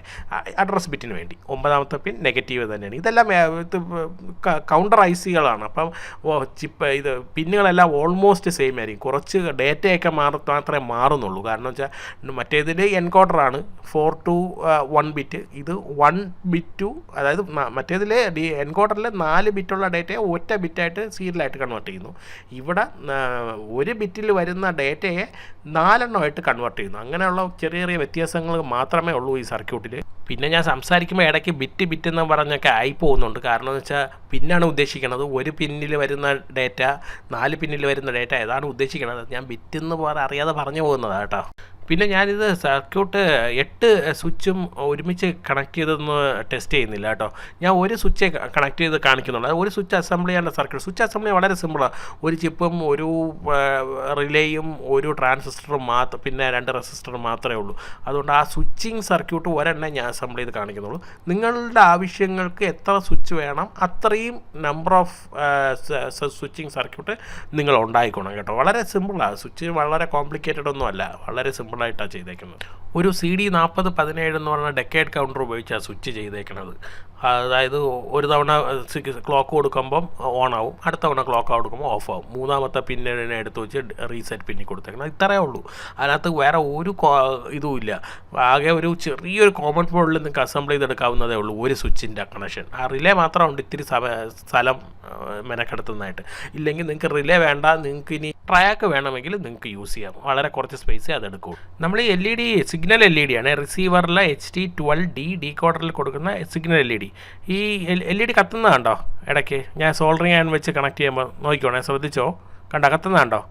അഡ്രസ് ബിറ്റിന് വേണ്ടി 9ാമത്തെ പിൻ നെഗറ്റീവ് തന്നെയാണ്. ഇതെല്ലാം കൗണ്ടർ ICകളാണ്. അപ്പം ഇത് പിന്നുകളെല്ലാം ഓൾമോസ്റ്റ് സെയിം ആയിരിക്കും. കുറച്ച് ഡേറ്റയൊക്കെ മാത്രമേ മാറുന്നുള്ളൂ. കാരണം വെച്ചാൽ മറ്റേതിൽ എൻകോഡറാണ് 4 to 1 ബിറ്റ്, ഇത് 1 ബിറ്റ്, അതായത് മറ്റേതിൽ എൻകോഡറിൽ 4 ബിറ്റുള്ള ഡേറ്റയെ ഒറ്റ ബിറ്റായിട്ട് സീരിയലായിട്ട് കൺവേർട്ട് ചെയ്യുന്നു. ഇവിടെ 1 ബിറ്റിൽ വരുന്ന ഡേറ്റയെ 4 എണ്ണമായിട്ട് കൺവേർട്ട് ചെയ്യുന്നു. അങ്ങനെയുള്ള ചെറിയ ചെറിയ വ്യത്യാസങ്ങൾ മാത്രമേ ഉള്ളൂ ഈ സർക്യൂട്ടിൽ. പിന്നെ ഞാൻ സംസാരിക്കുമ്പോൾ ഇടയ്ക്ക് ബിറ്റ് എന്ന് പറഞ്ഞൊക്കെ ആയി പോകുന്നുണ്ട്. കാരണം എന്ന് വെച്ചാൽ പിന്നാണ് ഉദ്ദേശിക്കുന്നത്. 1 പിന്നിൽ വരുന്ന ഡേറ്റ, 4 പിന്നിൽ വരുന്ന ഡേറ്റ ഏതാണ് ഉദ്ദേശിക്കുന്നത്, ഞാൻ ബിറ്റെന്ന് അറിയാതെ പറഞ്ഞു പോകുന്നതാണ് കേട്ടോ. പിന്നെ ഞാനിത് സർക്യൂട്ട് 8 സ്വിച്ചും ഒരുമിച്ച് കണക്ട് ചെയ്തൊന്ന് ടെസ്റ്റ് ചെയ്യുന്നില്ല കേട്ടോ. ഞാൻ ഒരു സ്വിച്ച് കണക്ട് ചെയ്ത് കാണിക്കുന്നുള്ളൂ. ഒരു സ്വിച്ച് അസംബിൾ ചെയ്യാനുള്ള സർക്യൂട്ട്. സ്വിച്ച് അസംബിൾ വളരെ സിമ്പിളാണ്. ഒരു ചിപ്പും ഒരു റിലേയും ഒരു ട്രാൻസിസ്റ്ററും പിന്നെ 2 റെസിസ്റ്ററും മാത്രമേ ഉള്ളൂ. അതുകൊണ്ട് ആ സ്വിച്ചിങ് സർക്യൂട്ട് ഒരെണ്ണം ഞാൻ അസംബിൾ ചെയ്ത് കാണിക്കുന്നുള്ളൂ. നിങ്ങളുടെ ആവശ്യങ്ങൾക്ക് എത്ര സ്വിച്ച് വേണം അത്രയും നമ്പർ ഓഫ് സ്വിച്ചിങ് സർക്യൂട്ട് നിങ്ങൾ ഉണ്ടായിക്കോണം കേട്ടോ. വളരെ സിമ്പിളാണ്. സ്വിച്ച് വളരെ കോംപ്ലിക്കേറ്റഡ് ഒന്നും അല്ല, വളരെ സിമ്പിളായിട്ടാണ് ചെയ്തേക്കുന്നത്. ഒരു CD4017 എന്ന് പറഞ്ഞ ഡെക്കേഡ് കൗണ്ടർ ഉപയോഗിച്ചാണ് സ്വിച്ച് ചെയ്തേക്കുന്നത്. അതായത് ഒരു തവണ ക്ലോക്ക് കൊടുക്കുമ്പം ഓൺ ആവും, അടുത്ത തവണ ക്ലോക്ക് കൊടുക്കുമ്പോൾ ഓഫ് ആവും. 3ാമത്തെ പിന്നിനെ എടുത്ത് വെച്ച് റീസെറ്റ് പിന്നി കൊടുത്തേക്കണം. ഇത്രയേ ഉള്ളൂ. അതിനകത്ത് വേറെ ഒരു ഇതുമില്ല. ആകെ ഒരു ചെറിയൊരു കോമൺ ബോർഡിൽ നിങ്ങൾക്ക് അസംബിൾ ചെയ്തെടുക്കാവുന്നതേ ഉള്ളൂ ഒരു സ്വിച്ചിൻ്റെ കണക്ഷൻ. ആ റിലേ മാത്രമുണ്ട് ഇത്തിരി സ്ഥലം മെനക്കെടുത്തുന്നതായിട്ട്. ഇല്ലെങ്കിൽ നിങ്ങൾക്ക് റിലേ വേണ്ട, നിങ്ങൾക്ക് ഇനി ട്രാക്ക് വേണമെങ്കിൽ നിങ്ങൾക്ക് യൂസ് ചെയ്യാം. വളരെ കുറച്ച് സ്പേസേ അതെടുക്കൂ. നമ്മൾ ഈ LED സിഗ്നൽ LED ആണ്. റിസീവറിലെ HT12D ഡീകോഡറിൽ കൊടുക്കുന്ന സിഗ്നൽ LED. ഈ LED കത്തുന്നതാണ്ടോ ഇടയ്ക്ക്? ഞാൻ സോൾഡറിങ് അയൺ വെച്ച് കണക്ട് ചെയ്യുമ്പോൾ നോക്കിക്കോണേ, ശ്രദ്ധിച്ചോ, കത്തുന്നതാണ്ടോ?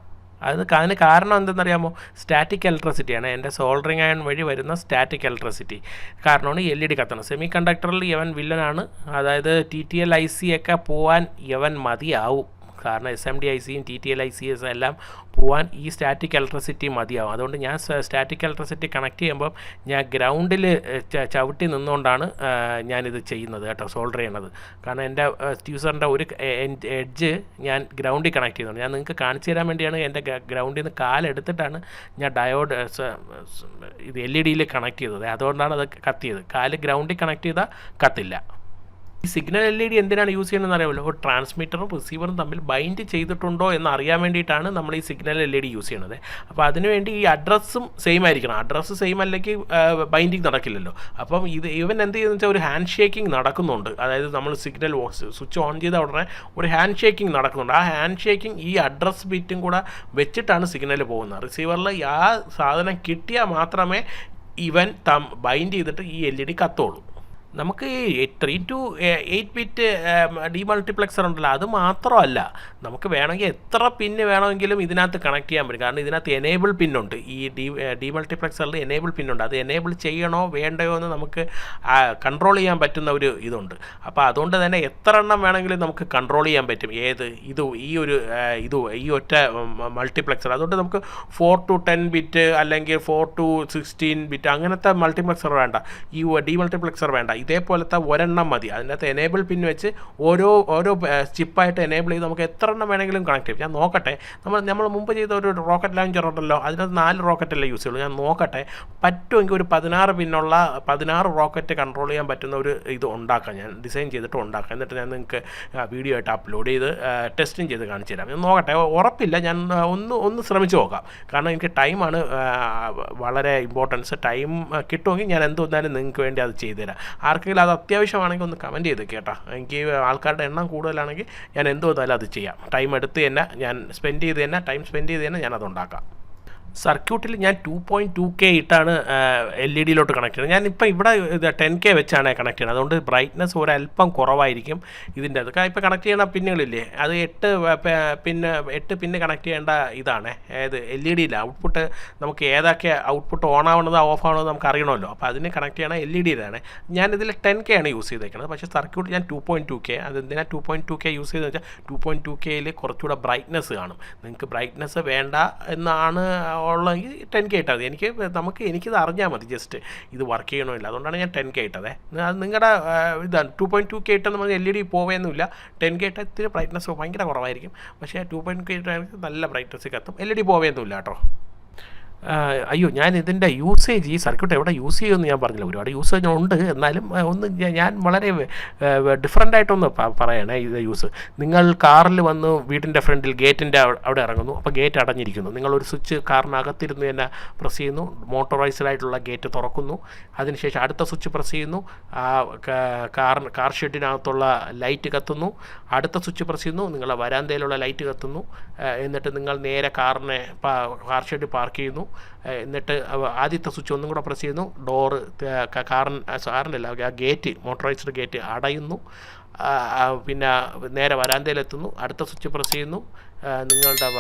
അതിന് കാരണം എന്തെന്നറിയാമോ? സ്റ്റാറ്റിക് ഇലക്ട്രിസിറ്റിയാണ്. എൻ്റെ സോൾഡറിങ് അയൺ വഴി വരുന്ന സ്റ്റാറ്റിക് ഇലക്ട്രിസിറ്റി കാരണമാണ് LED കത്തുന്നത്. സെമി കണ്ടക്ടറിൽ യവൻ വില്ലനാണ്. അതായത് TTL IC ഒക്കെ പോകാൻ യവൻ മതിയാവും. കാരണം SMD ICയും TTL ICS എല്ലാം പോകാൻ ഈ സ്റ്റാറ്റിക് ഇലക്ട്രിസിറ്റി മതിയാവും. അതുകൊണ്ട് ഞാൻ സ്റ്റാറ്റിക് ഇലക്ട്രിസിറ്റി കണക്ട് ചെയ്യുമ്പം ഞാൻ ഗ്രൗണ്ടിൽ ചവിട്ടി നിന്നുകൊണ്ടാണ് ഞാനിത് ചെയ്യുന്നത് കേട്ടോ, സോൾഡർ ചെയ്യണത്. കാരണം എൻ്റെ ട്യൂസറിൻ്റെ ഒരു എഡ്ജ് ഞാൻ ഗ്രൗണ്ടിൽ കണക്ട് ചെയ്യുന്നുണ്ട്. ഞാൻ നിങ്ങൾക്ക് കാണിച്ചു തരാൻ വേണ്ടിയാണ് എൻ്റെ ഗ്രൗണ്ടിൽ നിന്ന് കാലെടുത്തിട്ടാണ് ഞാൻ ഡയോഡ് ഇത് LED കണക്ട് ചെയ്തത്. അതുകൊണ്ടാണ് അത് കത്തിയത്. കാല് ഗ്രൗണ്ടിൽ കണക്ട് ചെയ്താൽ കത്തില്ല. ഈ സിഗ്നൽ LED എന്തിനാണ് യൂസ് ചെയ്യുന്നതെന്ന് അറിയാമല്ലോ, ഒരു ട്രാൻസ്മിറ്ററും റിസീവറും തമ്മിൽ ബൈൻഡ് ചെയ്തിട്ടുണ്ടോ എന്ന് അറിയാൻ വേണ്ടിയിട്ടാണ് നമ്മൾ ഈ സിഗ്നൽ LED യൂസ് ചെയ്യുന്നത്. അപ്പോൾ അതിനുവേണ്ടി ഈ അഡ്രസ്സും സെയിം ആയിരിക്കണം. അഡ്രസ്സ് സെയിം അല്ലെങ്കിൽ ബൈൻഡിങ് നടക്കില്ലല്ലോ. അപ്പം ഇവൻ എന്ത് ചെയ്യുന്നത് വെച്ചാൽ ഒരു ഹാൻഡ് ഷേക്കിംഗ് നടക്കുന്നുണ്ട്. അതായത് നമ്മൾ സിഗ്നൽ സ്വിച്ച് ഓൺ ചെയ്ത ഉടനെ ഒരു ഹാൻഡ് ഷേക്കിംഗ് നടക്കുന്നുണ്ട്. ആ ഹാൻഡ് ഷേക്കിംഗ് ഈ അഡ്രസ് ബിറ്റും കൂടെ വെച്ചിട്ടാണ് സിഗ്നൽ പോകുന്നത്. റിസീവറിൽ ആ സാധനം കിട്ടിയാൽ മാത്രമേ ഇവൻ ബൈൻഡ് ചെയ്തിട്ട് ഈ LED കത്തുള്ളൂ. നമുക്ക് ഈ 3 to 8 ബിറ്റ് ഡീമൾട്ടിപ്ലെക്സർ ഉണ്ടല്ലോ, അത് മാത്രമല്ല നമുക്ക് വേണമെങ്കിൽ എത്ര പിന്ന് വേണമെങ്കിലും ഇതിനകത്ത് കണക്ട് ചെയ്യാൻ പറ്റും. കാരണം ഇതിനകത്ത് എനേബിൾ പിന്നുണ്ട്. ഈ ഡീമൾട്ടിപ്ലെക്സറിൽ എനേബിൾ പിന്നുണ്ട്. അത് എനേബിൾ ചെയ്യണോ വേണ്ടയോ എന്ന് നമുക്ക് കൺട്രോൾ ചെയ്യാൻ പറ്റുന്ന ഒരു ഇതുണ്ട്. അപ്പോൾ അതുകൊണ്ട് തന്നെ എത്ര എണ്ണം വേണമെങ്കിലും നമുക്ക് കൺട്രോൾ ചെയ്യാൻ പറ്റും. ഈ ഒറ്റ മൾട്ടിപ്ലെക്സർ. അതുകൊണ്ട് നമുക്ക് 4 to 10 ബിറ്റ് അല്ലെങ്കിൽ 4 to 16 ബിറ്റ് അങ്ങനത്തെ മൾട്ടിപ്ലെക്സർ വേണ്ട, ഈ ഡീമൾട്ടിപ്ലെക്സർ വേണ്ട. ഇതേപോലത്തെ ഒരെണ്ണം മതി. അതിനകത്ത് എനേബിൾ പിൻ വെച്ച് ഓരോ ചിപ്പായിട്ട് എനേബിൾ ചെയ്ത് നമുക്ക് എത്ര എണ്ണം വേണമെങ്കിലും കണക്ട് ചെയ്യും. ഞാൻ നോക്കട്ടെ, നമ്മൾ മുമ്പ് ചെയ്ത ഒരു റോക്കറ്റ് ലോഞ്ചർ ഉണ്ടല്ലോ, അതിനകത്ത് 4 റോക്കറ്റല്ലേ യൂസ് ചെയ്യുള്ളൂ. ഞാൻ നോക്കട്ടെ, പറ്റുമെങ്കിൽ ഒരു 16 പിന്നുള്ള 16 റോക്കറ്റ് കൺട്രോൾ ചെയ്യാൻ പറ്റുന്ന ഒരു ഇത് ഉണ്ടാക്കാം. ഞാൻ ഡിസൈൻ ചെയ്തിട്ട് ഉണ്ടാക്കാം. എന്നിട്ട് ഞാൻ നിങ്ങൾക്ക് വീഡിയോ ആയിട്ട് അപ്ലോഡ് ചെയ്ത് ടെസ്റ്റിങ് ചെയ്ത് കാണിച്ചു തരാം. ഞാൻ നോക്കട്ടെ, ഉറപ്പില്ല, ഞാൻ ഒന്ന് ശ്രമിച്ച് നോക്കാം. കാരണം എനിക്ക് ടൈമാണ് വളരെ ഇമ്പോർട്ടൻസ്. ടൈം കിട്ടുമെങ്കിൽ ഞാൻ എന്തുവന്നാലും നിങ്ങൾക്ക് വേണ്ടി അത് ചെയ്തു തരാം. ആർക്കെങ്കിലും അത് അത്യാവശ്യമാണെങ്കിൽ ഒന്ന് കമൻറ്റ് ചെയ്ത് കേട്ടോ. എനിക്ക് ആൾക്കാരുടെ എണ്ണം കൂടുതലാണെങ്കിൽ ഞാൻ എന്ത് വന്നാലും അത് ചെയ്യാം. ടൈം എടുത്ത് തന്നെ ഞാൻ ടൈം സ്പെൻഡ് ചെയ്ത് തന്നെ ഞാനത് ഉണ്ടാക്കാം. സർക്യൂട്ടിൽ ഞാൻ 2.2K ഇട്ടാണ് LED കണക്ട് ചെയ്യുന്നത്. ഞാനിപ്പോൾ ഇവിടെ 10K വെച്ചാണ് കണക്ട് ചെയ്യുന്നത്. അതുകൊണ്ട് ബ്രൈറ്റ്നസ് ഒരല്പം കുറവായിരിക്കും ഇതിൻ്റെ. അത് ഇപ്പോൾ കണക്ട് ചെയ്യേണ്ട പിന്നുകളില്ലേ, അത് 8 പിന്ന് കണക്ട് ചെയ്യേണ്ട ഇതാണ്. അതായത് LED ഔട്ട്പുട്ട് നമുക്ക് ഏതൊക്കെ ഔട്ട്പുട്ട് ഓൺ ആവണത് ഓഫ് ആവണത് നമുക്ക് അറിയണമല്ലോ. അപ്പോൾ അതിന് കണക്ട് ചെയ്യണ LED ഞാനിതിൽ 10K ആണ് യൂസ് ചെയ്തേക്കുന്നത്. പക്ഷേ സർക്യൂട്ട് ഞാൻ 2.2K. അതെന്തിനാണ് 2.2K യൂസ് ചെയ്തെന്ന് വെച്ചാൽ 2.2Kയിൽ കുറച്ചുകൂടെ ബ്രൈറ്റ്നസ് കാണും. നിങ്ങൾക്ക് ബ്രൈറ്റ്നസ് വേണ്ട എന്നാണ് ഉള്ളെങ്കിൽ 10K ഇട്ടത്. എനിക്കിത് അറിഞ്ഞാൽ മതി ജസ്റ്റ് ഇത് വർക്ക് ചെയ്യണമില്ല. അതുകൊണ്ടാണ് ഞാൻ 10K ഇട്ടത്. അത് നിങ്ങളുടെ ഇതാണ്. 2.2K ഇട്ടെന്ന് പറഞ്ഞാൽ LED പോവുകയൊന്നുമില്ല. 10K ഇട്ട ഇത്തിരി ബ്രൈറ്റ്നസ് ഭയങ്കര കുറവായിരിക്കും. പക്ഷേ 2.2K ഇട്ടാണെങ്കിൽ നല്ല ബ്രൈറ്റ്നസ് കത്തും. LED പോവുകയൊന്നുമില്ല കേട്ടോ. അയ്യോ, ഞാൻ ഇതിൻ്റെ യൂസേജ്, ഈ സർക്യൂട്ട് എവിടെ യൂസ് ചെയ്യുമെന്ന് ഞാൻ പറഞ്ഞില്ല. ഒരുപാട് യൂസേജ് ഉണ്ട്. എന്നാലും ഞാൻ വളരെ ഡിഫറൻ്റ് ആയിട്ടൊന്ന് പറയണേ ഇത് യൂസ്. നിങ്ങൾ കാറിൽ വന്ന് വീടിൻ്റെ ഫ്രണ്ടിൽ ഗേറ്റിൻ്റെ അവിടെ ഇറങ്ങുന്നു. അപ്പോൾ ഗേറ്റ് അടഞ്ഞിരിക്കുന്നു. നിങ്ങളൊരു സ്വിച്ച് കാറിനകത്തിരുന്ന് തന്നെ പ്രസ് ചെയ്യുന്നു. മോട്ടോറൈസ്ഡ് ആയിട്ടുള്ള ഗേറ്റ് തുറക്കുന്നു. അതിനുശേഷം അടുത്ത സ്വിച്ച് പ്രസ് ചെയ്യുന്നു. കാർ ഷെഡിനകത്തുള്ള ലൈറ്റ് കത്തുന്നു. അടുത്ത സ്വിച്ച് പ്രസ് ചെയ്യുന്നു. നിങ്ങളുടെ വരാന്തയിലുള്ള ലൈറ്റ് കത്തുന്നു. എന്നിട്ട് നിങ്ങൾ നേരെ കാർ ഷെഡ് പാർക്ക് ചെയ്യുന്നു. എന്നിട്ട് ആദ്യത്തെ സ്വിച്ച് ഒന്നും കൂടെ പ്രസ് ചെയ്യുന്നു. ഡോറ് കാറിൻ്റെ അല്ല, ആ ഗേറ്റ്, മോട്ടോറൈസ്ഡ് ഗേറ്റ് അടയുന്നു. പിന്നെ നേരെ വരാന്തയിലെത്തുന്നു. അടുത്ത സ്വിച്ച് പ്രസ് ചെയ്യുന്നു. നിങ്ങളുടെ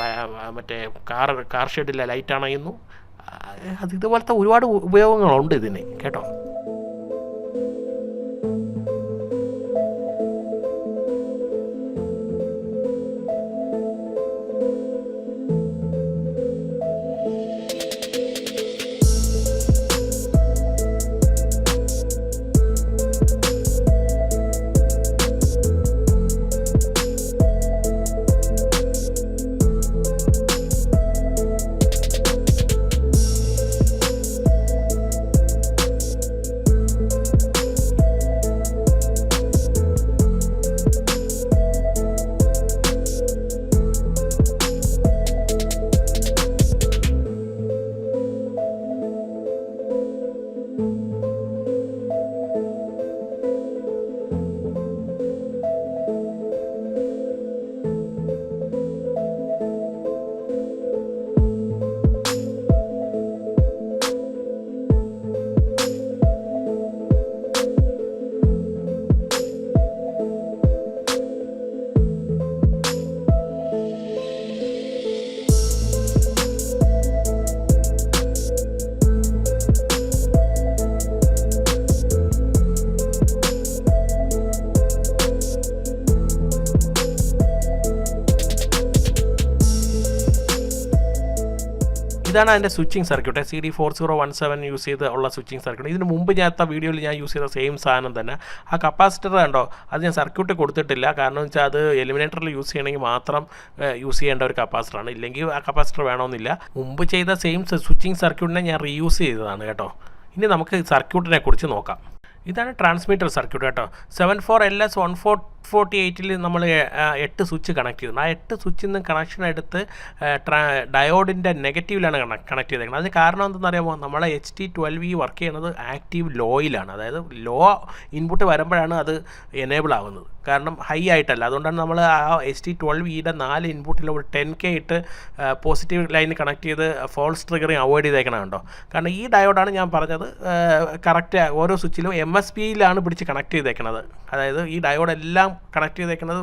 മറ്റേ കാർ ഷെഡിലെ ലൈറ്റ് അണയുന്നു. ഇതുപോലത്തെ ഒരുപാട് ഉപയോഗങ്ങളുണ്ട് ഇതിന് കേട്ടോ. ഇതാണ് അതിൻ്റെ സ്വിച്ചിങ് സർക്യൂട്ട്. CD4017 യൂസ് ചെയ്ത് ഉള്ള സ്വിച്ചിങ് സർക്യൂട്ട്. ഇതിന് മുമ്പ് ഞാനത്തെ വീഡിയോയിൽ ഞാൻ യൂസ് ചെയ്ത സെയിം സാധനം തന്നെ. ആ കപ്പാസിറ്റർ കണ്ടോ, അത് ഞാൻ സർക്യൂട്ട് കൊടുത്തിട്ടില്ല. കാരണം വെച്ചാൽ അത് എലിമിനേറ്ററിൽ യൂസ് ചെയ്യണമെങ്കിൽ മാത്രം യൂസ് ചെയ്യേണ്ട ഒരു കപ്പാസിറ്ററാണ്. ഇല്ലെങ്കിൽ ആ കപ്പാസിറ്റർ വേണമെന്നില്ല. മുമ്പ് ചെയ്ത സെയിം സ്വിച്ചിങ് സർക്യൂട്ടിനെ ഞാൻ റീയൂസ് ചെയ്തതാണ് കേട്ടോ. ഇനി നമുക്ക് സർക്യൂട്ടിനെ കുറിച്ച് നോക്കാം. ഇതാണ് ട്രാൻസ്മിറ്റർ സർക്യൂട്ട് കേട്ടോ. 74LS1448 നമ്മൾ 8 സ്വിച്ച് കണക്ട് ചെയ്തു. ആ 8 സ്വിച്ചിൽ നിന്ന് കണക്ഷൻ എടുത്ത് ഡയോഡിൻ്റെ നെഗറ്റീവിലാണ് കണക്ട് ചെയ്തേക്കുന്നത്. അതിന് കാരണം എന്തെന്ന് അറിയാമോ? നമ്മളെ HT12E വർക്ക് ചെയ്യുന്നത് ആക്റ്റീവ് ലോയിലാണ്. അതായത് ലോ ഇൻപുട്ട് വരുമ്പോഴാണ് അത് എനേബിൾ ആവുന്നത്. കാരണം ഹൈ ആയിട്ടല്ല. അതുകൊണ്ടാണ് നമ്മൾ ആ HT12E 4 ഇൻപുട്ടിൽ ഒരു 10K ഇട്ട് പോസിറ്റീവ് ലൈനിൽ കണക്ട് ചെയ്ത് ഫോൾസ് ട്രിഗറിങ് അവോയ്ഡ് ചെയ്തേക്കണം കേട്ടോ. കാരണം ഈ ഡയോഡാണ് ഞാൻ പറഞ്ഞത് കറക്റ്റ് ഓരോ സ്വിച്ചിലും MSBയിലാണ് പിടിച്ച് കണക്ട് ചെയ്തേക്കുന്നത്. അതായത് ഈ ഡയോഡെല്ലാം കണക്ട് ചെയ്തേക്കുന്നത്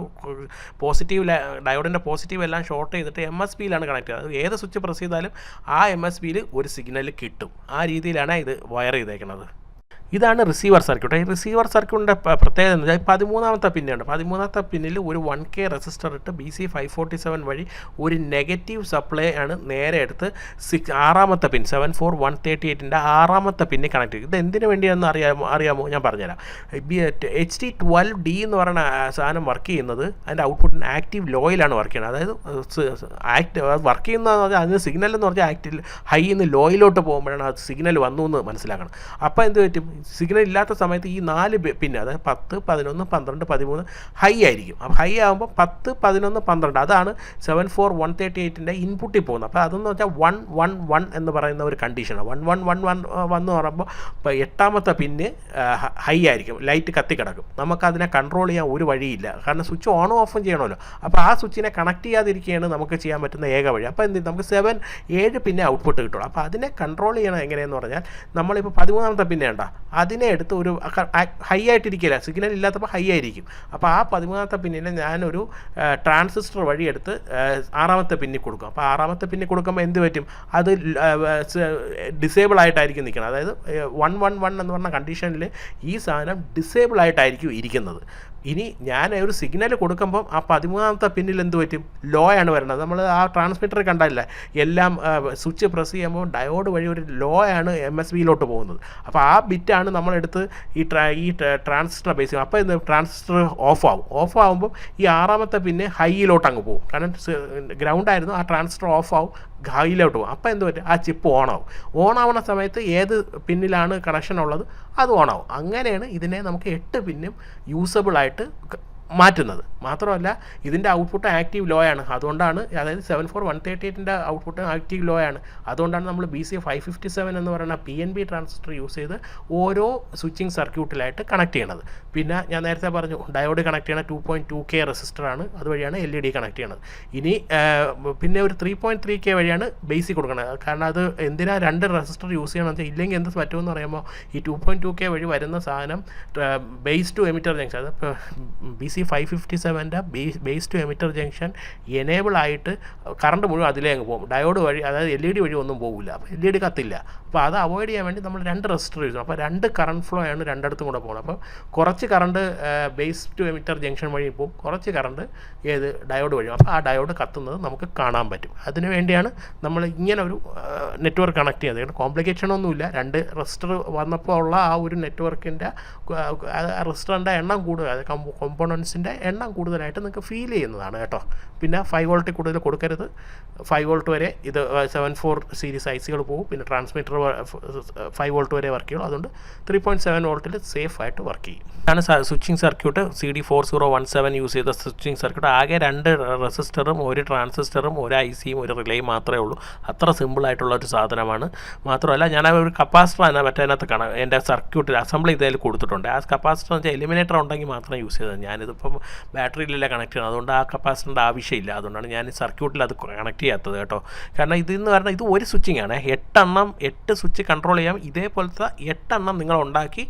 ഡയോഡിൻ്റെ പോസിറ്റീവ് എല്ലാം ഷോർട്ട് ചെയ്തിട്ട് MSBയിലാണ് കണക്ട് ചെയ്തത്. ഏത് സ്വിച്ച് പ്രസ് ചെയ്താലും ആ MSBയിൽ ഒരു സിഗ്നൽ കിട്ടും. ആ രീതിയിലാണ് ഇത് വയർ ചെയ്തേക്കുന്നത്. ഇതാണ് റിസീവർ സർക്യൂട്ട്. ഈ റിസീവർ സർക്യൂട്ടിൻ്റെ പ്രത്യേകത എന്ന് വെച്ചാൽ 13ാമത്തെ പിന്നുണ്ട്. 13ാമത്തെ പിന്നിൽ ഒരു 1K റെസിസ്റ്റർ ഇട്ട് BC547 വഴി ഒരു നെഗറ്റീവ് സപ്ലൈ ആണ് നേരെ എടുത്ത് 6ാമത്തെ പിൻ 74138ൻ്റെ 6ാമത്തെ പിന്നിൽ കണക്ട് ചെയ്യും. ഇത് എന്തിനു വേണ്ടിയാണെന്ന് അറിയാമോ? ഞാൻ പറഞ്ഞുതരാം. HT12D എന്ന് പറയുന്ന സാധനം വർക്ക് ചെയ്യുന്നത് അതിൻ്റെ ഔട്ട്പുട്ടിന് ആക്റ്റീവ് ലോയിലാണ് വർക്ക് ചെയ്യുന്നത്. അതായത് വർക്ക് ചെയ്യുന്നതെന്ന് പറഞ്ഞാൽ അതിന് സിഗ്നൽ എന്ന് പറഞ്ഞാൽ ആക്റ്റീവ് ഹൈന്ന് ലോയിലോട്ട് പോകുമ്പോഴാണ് ആ സിഗ്നൽ വന്നു എന്ന് മനസ്സിലാക്കണം. അപ്പോൾ എന്ത് പറ്റും? സിഗ്നൽ ഇല്ലാത്ത സമയത്ത് ഈ 4 പിൻ അതായത് 10, 11, 12, 13 ഹൈ ആയിരിക്കും. അപ്പോൾ ഹൈ ആകുമ്പോൾ 10, 11, 12 അതാണ് 74138ൻ്റെ ഇൻപുട്ടിൽ പോകുന്നത്. അപ്പോൾ അതെന്ന് വെച്ചാൽ 111 എന്ന് പറയുന്ന ഒരു കണ്ടീഷനാണ്. 1111 വന്ന് പറയുമ്പോൾ ഇപ്പോൾ 8ാമത്തെ പിന്ന് ഹൈ ആയിരിക്കും, ലൈറ്റ് കത്തിക്കിടക്കും. നമുക്കതിനെ കൺട്രോൾ ചെയ്യാൻ ഒരു വഴിയില്ല. കാരണം സ്വിച്ച് ഓണും ഓഫും ചെയ്യണമല്ലോ. അപ്പോൾ ആ സ്വിച്ചിനെ കണക്ട് ചെയ്യാതിരിക്കുകയാണ് നമുക്ക് ചെയ്യാൻ പറ്റുന്ന ഏക വഴി. അപ്പോൾ എന്ത് നമുക്ക് 7 പിന്നെ ഔട്ട്പുട്ട് കിട്ടുള്ളൂ. അപ്പോൾ അതിനെ കൺട്രോൾ ചെയ്യണം എങ്ങനെയെന്ന് പറഞ്ഞാൽ നമ്മളിപ്പോൾ 13ാമത്തെ പിന്നെ വേണ്ട അതിനെ എടുത്ത് ഒരു ഹൈ ആയിട്ടിരിക്കില്ല, സിഗ്നൽ ഇല്ലാത്തപ്പോൾ ഹൈ ആയിരിക്കും. അപ്പോൾ ആ 13ാമത്തെ പിന്നിനെ ഞാനൊരു ട്രാൻസിസ്റ്റർ വഴി എടുത്ത് 6ാമത്തെ പിന്നിൽ കൊടുക്കും. അപ്പോൾ 6ാമത്തെ പിന്നിൽ കൊടുക്കുമ്പോൾ എന്ത് പറ്റും? അത് ഡിസേബിൾ ആയിട്ടായിരിക്കും നിൽക്കുന്നത്. അതായത് 111 എന്ന് പറഞ്ഞ കണ്ടീഷനിൽ ഈ സാധനം ഡിസേബിൾ ആയിട്ടായിരിക്കും ഇരിക്കുന്നത്. ഇനി ഞാൻ ഒരു സിഗ്നൽ കൊടുക്കുമ്പം ആ 13ാമത്തെ പിന്നിൽ എന്ത് പറ്റും? ലോ ആണ് വരുന്നത്. നമ്മൾ ആ ട്രാൻസ്മിറ്റർ കണ്ടല്ല, എല്ലാം സ്വിച്ച് പ്രസ് ചെയ്യുമ്പോൾ ഡയോഡ് വഴി ഒരു ലോ ആണ് MSBയിലോട്ട് പോകുന്നത്. അപ്പോൾ ആ ബിറ്റാണ് നമ്മളെടുത്ത് ഈ ട്രാൻസിസ്റ്റർ ബേസ് ചെയ്യും. അപ്പോൾ എന്ത് ട്രാൻസിസ്റ്റർ ഓഫ് ആകുമ്പോൾ ഈ 6ാമത്തെ പിന്നെ ഹൈയിലോട്ട് അങ്ങ് പോകും. കാരണം ഗ്രൗണ്ട് ആയിരുന്നു, ആ ട്രാൻസിസ്റ്റർ ഓഫ് ആവും, ഹൈയിലോട്ട് പോകും. അപ്പോൾ എന്ത് പറ്റും? ആ ചിപ്പ് ഓണാവുന്ന സമയത്ത് ഏത് പിന്നിലാണ് കണക്ഷൻ ഉള്ളത് അത് ഓണാവും. അങ്ങനെയാണ് ഇതിനെ നമുക്ക് 8 പിന്നും യൂസബിളായിട്ട് മാറ്റുന്നത്. മാത്രമല്ല ഇതിൻ്റെ ഔട്ട്പുട്ട് ആക്റ്റീവ് ലോ ആണ്. അതുകൊണ്ടാണ് അതായത് 74138ൻ്റെ ഔട്ട്പുട്ട് ആക്റ്റീവ് ലോ ആണ്. അതുകൊണ്ടാണ് നമ്മൾ BC557 എന്ന് പറയുന്ന PNP ട്രാൻസിസ്റ്റർ യൂസ് ചെയ്ത് ഓരോ സ്വിച്ചിങ് സർക്യൂട്ടിലായിട്ട് കണക്ട് ചെയ്യണത്. പിന്നെ ഞാൻ നേരത്തെ പറഞ്ഞു ഡയോഡ് കണക്ട് ചെയ്യണ 2.2K റെസിസ്റ്ററാണ്. അതുവഴിയാണ് LED കണക്ട് ചെയ്യണത്. ഇനി പിന്നെ ഒരു 3.3K വഴിയാണ് ബേസിക് കൊടുക്കുന്നത്. കാരണം അത് എന്തിനാ 2 റെസിസ്റ്റർ യൂസ് ചെയ്യണമെന്ന് വെച്ചാൽ ഇല്ലെങ്കിൽ എന്ത് പറ്റുമെന്ന് പറയുമ്പോൾ ഈ 2.2K വഴി വരുന്ന സാധനം ബേസ് ടു എമിറ്റർ ജംഗ്ഷൻ, അത് BC557ൻ്റെ base to emitter junction enable ആയിട്ട് കറണ്ട് മുഴുവൻ അതിലേ അങ്ങ് പോകും. ഡയോഡ് വഴി അതായത് LED വഴി ഒന്നും പോകില്ല. അപ്പോൾ LED കത്തില്ല. അപ്പോൾ അത് അവോയ്ഡ് ചെയ്യാൻ വേണ്ടി നമ്മൾ 2 റെസിസ്റ്റർ യൂസ് ചെയ്യണം. അപ്പോൾ 2 കറണ്ട് ഫ്ലോ ആണ് രണ്ടിടത്തും കൂടെ പോകുന്നത്. അപ്പോൾ കുറച്ച് current base to emitter junction വഴി പോകും, കുറച്ച് കറണ്ട് ഡയോഡ് വഴി. അപ്പോൾ ആ ഡയോഡ് കത്തുന്നത് നമുക്ക് കാണാൻ പറ്റും. അതിനു വേണ്ടിയാണ് നമ്മൾ ഇങ്ങനെ ഒരു നെറ്റ്വർക്ക് കണക്ട് ചെയ്തത്. കോംപ്ലിക്കേഷനൊന്നുമില്ല. 2 റെസിസ്റ്റർ വന്നപ്പോൾ ഉള്ള ആ ഒരു നെറ്റ്വർക്കിൻ്റെ റെസിസ്റ്ററിൻ്റെ എണ്ണം കൂടുതൽ, അത് കോമ്പോണൻസിൻ്റെ എണ്ണം കൂടുതലായിട്ട് നിങ്ങൾക്ക് ഫീൽ ചെയ്യുന്നതാണ് കേട്ടോ. പിന്നെ 5 വോൾട്ടിൽ കൂടുതൽ കൊടുക്കരുത്. 5 വോൾട്ട് വരെ ഇത് 74 സീരീസ് ICകൾ പോകും. പിന്നെ ട്രാൻസ്മിറ്റർ 5 വോൾട്ട് വരെ വർക്ക് ചെയ്യുള്ളൂ. അതുകൊണ്ട് 3.7 വോൾട്ടിൽ സേഫ് ആയിട്ട് വർക്ക് ചെയ്യും. ഇതാണ് സ്വിച്ചിങ് സർക്യൂട്ട്. CD4017 യൂസ് ചെയ്ത സ്വിച്ചിങ് സർക്യൂട്ട്. ആകെ 2 റെസിസ്റ്ററും 1 ട്രാൻസിസ്റ്ററും 1 ICയും 1 റിലേയും മാത്രമേ ഉള്ളൂ. അത്ര സിമ്പിളായിട്ടുള്ള ഒരു സാധനമാണ്. മാത്രമല്ല ഞാൻ ഒരു കപ്പാസിറ്റർ മറ്റേതിനകത്ത് കാണാം എൻ്റെ സർക്യൂട്ടിൽ അസംബിൾ ചെയ്തതിൽ കൊടുത്തിട്ടുണ്ട്. ആ കപ്പാസിറ്റർ എന്ന് വെച്ചാൽ എലിമിനേറ്റർ ഉണ്ടെങ്കിൽ മാത്രമേ യൂസ് ചെയ്തത്. ഞാനിതിപ്പം ബാറ്ററിയിലല്ല കണക്ട് ചെയ്യുന്നത്. അതുകൊണ്ട് ആ കപ്പാസിറ്ററിൻ്റെ ആവശ്യമില്ല. അതുകൊണ്ടാണ് ഞാൻ ഈ സർക്യൂട്ടിൽ അത് കണക്ട് ചെയ്യാത്തത് കേട്ടോ. കാരണം ഇതെന്ന് പറഞ്ഞാൽ ഇത് ഒരു സ്വിച്ചിങ് ആണ്. 8 സ്വിച്ച് കൺട്രോൾ ചെയ്യാം. ഇതേപോലത്തെ 8 നിങ്ങൾ ഉണ്ടാക്കി.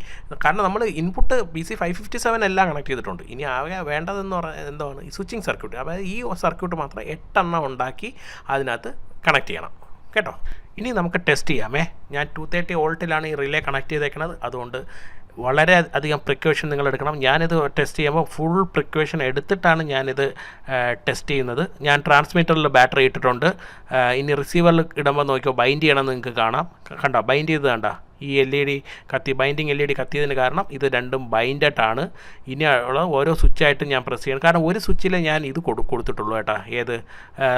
കാരണം നമ്മൾ ഇൻപുട്ട് BC557 എല്ലാം കണക്ട് ചെയ്തിട്ടുണ്ട്. ഇനി ആകെ വേണ്ടതെന്ന് പറഞ്ഞാൽ എന്താണ് ഈ സ്വിച്ചിങ് സർക്യൂട്ട്. അതായത് ഈ സർക്യൂട്ട് മാത്രം 8 ഉണ്ടാക്കി അതിനകത്ത് കണക്ട് ചെയ്യണം കേട്ടോ. ഇനി നമുക്ക് ടെസ്റ്റ് ചെയ്യാമേ. ഞാൻ 230 വോൾട്ടിലാണ് ഈ റിലേ കണക്ട് ചെയ്തേക്കുന്നത്. അതുകൊണ്ട് വളരെ അധികം പ്രിക്കോഷൻ നിങ്ങൾ എടുക്കണം. ഞാനിത് ടെസ്റ്റ് ചെയ്യുമ്പോൾ ഫുൾ പ്രിക്കോഷൻ എടുത്തിട്ടാണ് ഞാനിത് ടെസ്റ്റ് ചെയ്യുന്നത്. ഞാൻ ട്രാൻസ്മിറ്ററിൽ ബാറ്ററി ഇട്ടിട്ടുണ്ട്. ഇനി റിസീവറിൽ ഇടുമ്പോൾ നോക്കിയോ ബൈൻഡ് ചെയ്യണമെന്ന് നിങ്ങൾക്ക് കാണാം. കണ്ടോ ബൈൻഡ് ചെയ്ത് കണ്ടോ? ഈ LED ബൈൻഡിങ് LED കത്തിയതിന് കാരണം ഇത് രണ്ടും ബൈൻഡായിട്ടാണ്. ഇനിയുള്ള ഓരോ സ്വിച്ചായിട്ടും ഞാൻ പ്രസ് ചെയ്യണം. കാരണം ഒരു സ്വിച്ചിൽ ഞാൻ ഇത് കൊടുത്തിട്ടുള്ളൂ കേട്ടോ, ഏത്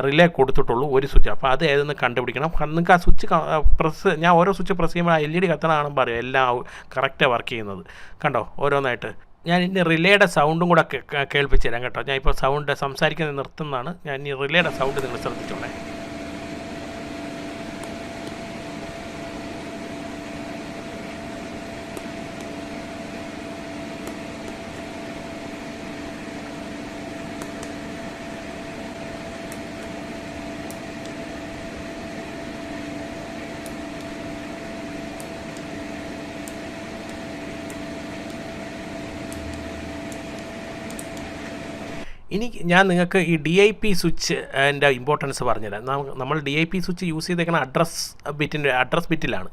റിലേ കൊടുത്തിട്ടുള്ളൂ ഒരു സ്വിച്ച്. അപ്പോൾ അത് ഏതെന്ന് കണ്ടുപിടിക്കണം. നിങ്ങൾക്ക് ആ സ്വിച്ച് ഞാൻ ഓരോ സ്വിച്ച് പ്രസ് ചെയ്യുമ്പോൾ ആ LED കത്തണമെന്ന് പറയും, എല്ലാം കറക്റ്റാണ് വർക്ക് ചെയ്യുന്നത്. കണ്ടോ ഓരോന്നായിട്ട്. ഞാൻ ഇനി റിലേയുടെ സൗണ്ടും കൂടെ കേൾപ്പിച്ചു തരാം കേട്ടോ. ഞാൻ ഇപ്പോൾ സൗണ്ട് സംസാരിക്കുന്നത് നിർത്തുന്നതാണ്. ഞാൻ ഈ റിലേയുടെ സൗണ്ട് നിങ്ങൾ ശ്രദ്ധിച്ചോളേ. ഇനി ഞാൻ നിങ്ങൾക്ക് ഈ DIP സ്വിച്ച് എൻ്റെ ഇമ്പോർട്ടൻസ് പറഞ്ഞുതരാം. നമ്മൾ DIP സ്വിച്ച് യൂസ് ചെയ്തേക്കുന്ന അഡ്രസ് ബിറ്റിലാണ്.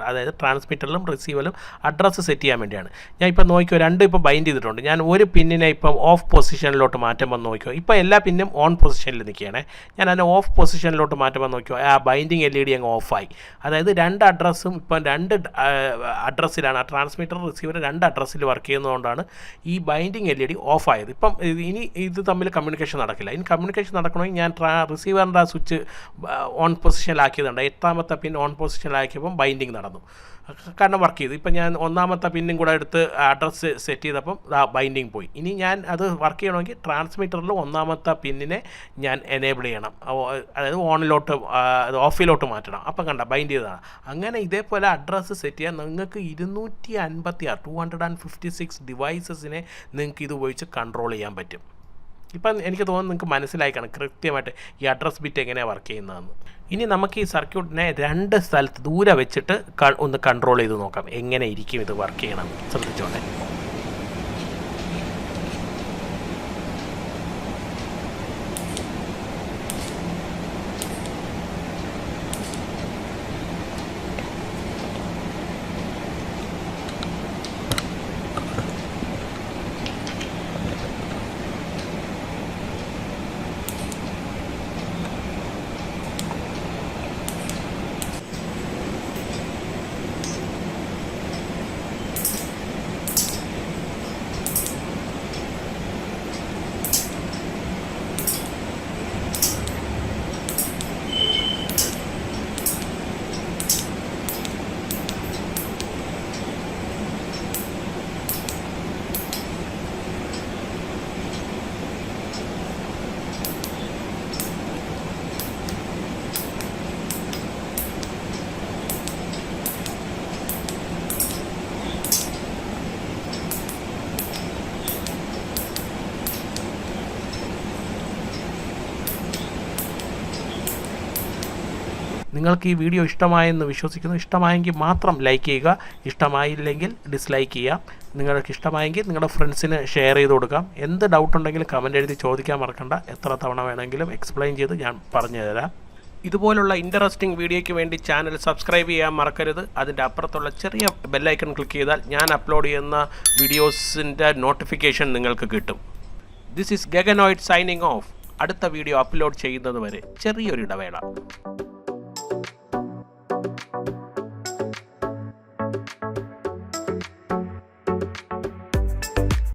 അതായത് ട്രാൻസ്മിറ്ററിലും റിസീവറിലും അഡ്രസ്സ് സെറ്റ് ചെയ്യാൻ വേണ്ടിയാണ്. ഞാൻ ഇപ്പോൾ നോക്കിയോ, ഇപ്പോൾ ബൈൻഡ് ചെയ്തിട്ടുണ്ട്. ഞാൻ ഒരു പിന്നിനെ ഇപ്പം ഓഫ് പൊസിഷനിലോട്ട് മാറ്റുമ്പോൾ നോക്കിയോ, ഇപ്പോൾ എല്ലാ പിന്നും ഓൺ പൊസിഷനിൽ നിൽക്കുകയാണ്. ഞാൻ അതിനെ ഓഫ് പൊസിഷനിലോട്ട് മാറ്റുമ്പോൾ നോക്കിയോ, ആ ബൈൻഡിങ് LED അങ്ങ് ഓഫായി. അതായത് രണ്ട് അഡ്രസ്സും ഇപ്പം രണ്ട് അഡ്രസ്സിലാണ്, ആ ട്രാൻസ്മിറ്റർ റിസീവർ രണ്ട് അഡ്രസ്സിൽ വർക്ക് ചെയ്യുന്നതുകൊണ്ടാണ് ഈ ബൈൻഡിങ് LED ഓഫായത്. ഇപ്പം ഇനി ഇത് തമ്മിൽ കമ്മ്യൂണിക്കേഷൻ നടക്കില്ല. ഇനി കമ്മ്യൂണിക്കേഷൻ നടക്കണമെങ്കിൽ ഞാൻ റിസീവറിൻ്റെ ആ സ്വിച്ച് ഓൺ പൊസിഷനിലാക്കിയതുണ്ട്. 8ാമത്തെ പിൻ ഓൺ പൊസിഷനിലാക്കിയപ്പം ബൈൻഡിങ് നടന്നു, കാരണം വർക്ക് ചെയ്തു. ഇപ്പം ഞാൻ 1ാമത്തെ പിന്നും കൂടെ എടുത്ത് അഡ്രസ്സ് സെറ്റ് ചെയ്തപ്പം ബൈൻഡിങ് പോയി. ഇനി ഞാൻ അത് വർക്ക് ചെയ്യണമെങ്കിൽ ട്രാൻസ്മിറ്ററിൽ 1ാമത്തെ പിന്നിനെ ഞാൻ എനേബിൾ ചെയ്യണം, അതായത് ഓഫിലോട്ട് മാറ്റണം. അപ്പം കണ്ട ബൈൻഡ് ചെയ്തതാണ്. അങ്ങനെ ഇതേപോലെ അഡ്രസ്സ് സെറ്റ് ചെയ്യാൻ നിങ്ങൾക്ക് 256 ഡിവൈസസിനെ നിങ്ങൾക്ക് ഇത് ഉപയോഗിച്ച് കൺട്രോൾ ചെയ്യാൻ പറ്റും. ഇപ്പം എനിക്ക് തോന്നുന്നു നിങ്ങൾക്ക് മനസ്സിലായിക്കാണ് കൃത്യമായിട്ട് ഈ അഡ്രസ് ബിറ്റ് എങ്ങനെയാണ് വർക്ക് ചെയ്യുന്നതെന്ന്. ഇനി നമുക്ക് ഈ സർക്യൂട്ടിനെ 2 സ്ഥലത്ത് ദൂരെ വെച്ചിട്ട് ഒന്ന് കൺട്രോൾ ചെയ്ത് നോക്കാം, എങ്ങനെ ഇരിക്കും ഇത് വർക്ക് ചെയ്യണം. ശ്രദ്ധിച്ചോട്ടെ. നിങ്ങൾക്ക് ഈ വീഡിയോ ഇഷ്ടമായെന്ന് വിശ്വസിക്കുന്നു. ഇഷ്ടമായെങ്കിൽ മാത്രം ലൈക്ക് ചെയ്യുക, ഇഷ്ടമായില്ലെങ്കിൽ ഡിസ്ലൈക്ക് ചെയ്യുക. നിങ്ങൾക്ക് ഇഷ്ടമായെങ്കിൽ നിങ്ങളുടെ ഫ്രണ്ട്സിന് ഷെയർ ചെയ്ത് കൊടുക്കാം. എന്ത് ഡൗട്ട് ഉണ്ടെങ്കിലും കമൻറ്റ് എഴുതി ചോദിക്കാൻ മറക്കണ്ട. എത്ര തവണ വേണമെങ്കിലും എക്സ്പ്ലെയിൻ ചെയ്ത് ഞാൻ പറഞ്ഞു തരാം. ഇതുപോലുള്ള ഇൻട്രസ്റ്റിംഗ് വീഡിയോയ്ക്ക് വേണ്ടി ചാനൽ സബ്സ്ക്രൈബ് ചെയ്യാൻ മറക്കരുത്. അതിൻ്റെ അപ്പുറത്തുള്ള ചെറിയ ബെല്ലൈക്കൺ ക്ലിക്ക് ചെയ്താൽ ഞാൻ അപ്ലോഡ് ചെയ്യുന്ന വീഡിയോസിൻ്റെ നോട്ടിഫിക്കേഷൻ നിങ്ങൾക്ക് കിട്ടും. This is Gaganoid signing off. അടുത്ത വീഡിയോ അപ്ലോഡ് ചെയ്യുന്നത് വരെ ചെറിയൊരു ഇടവേള.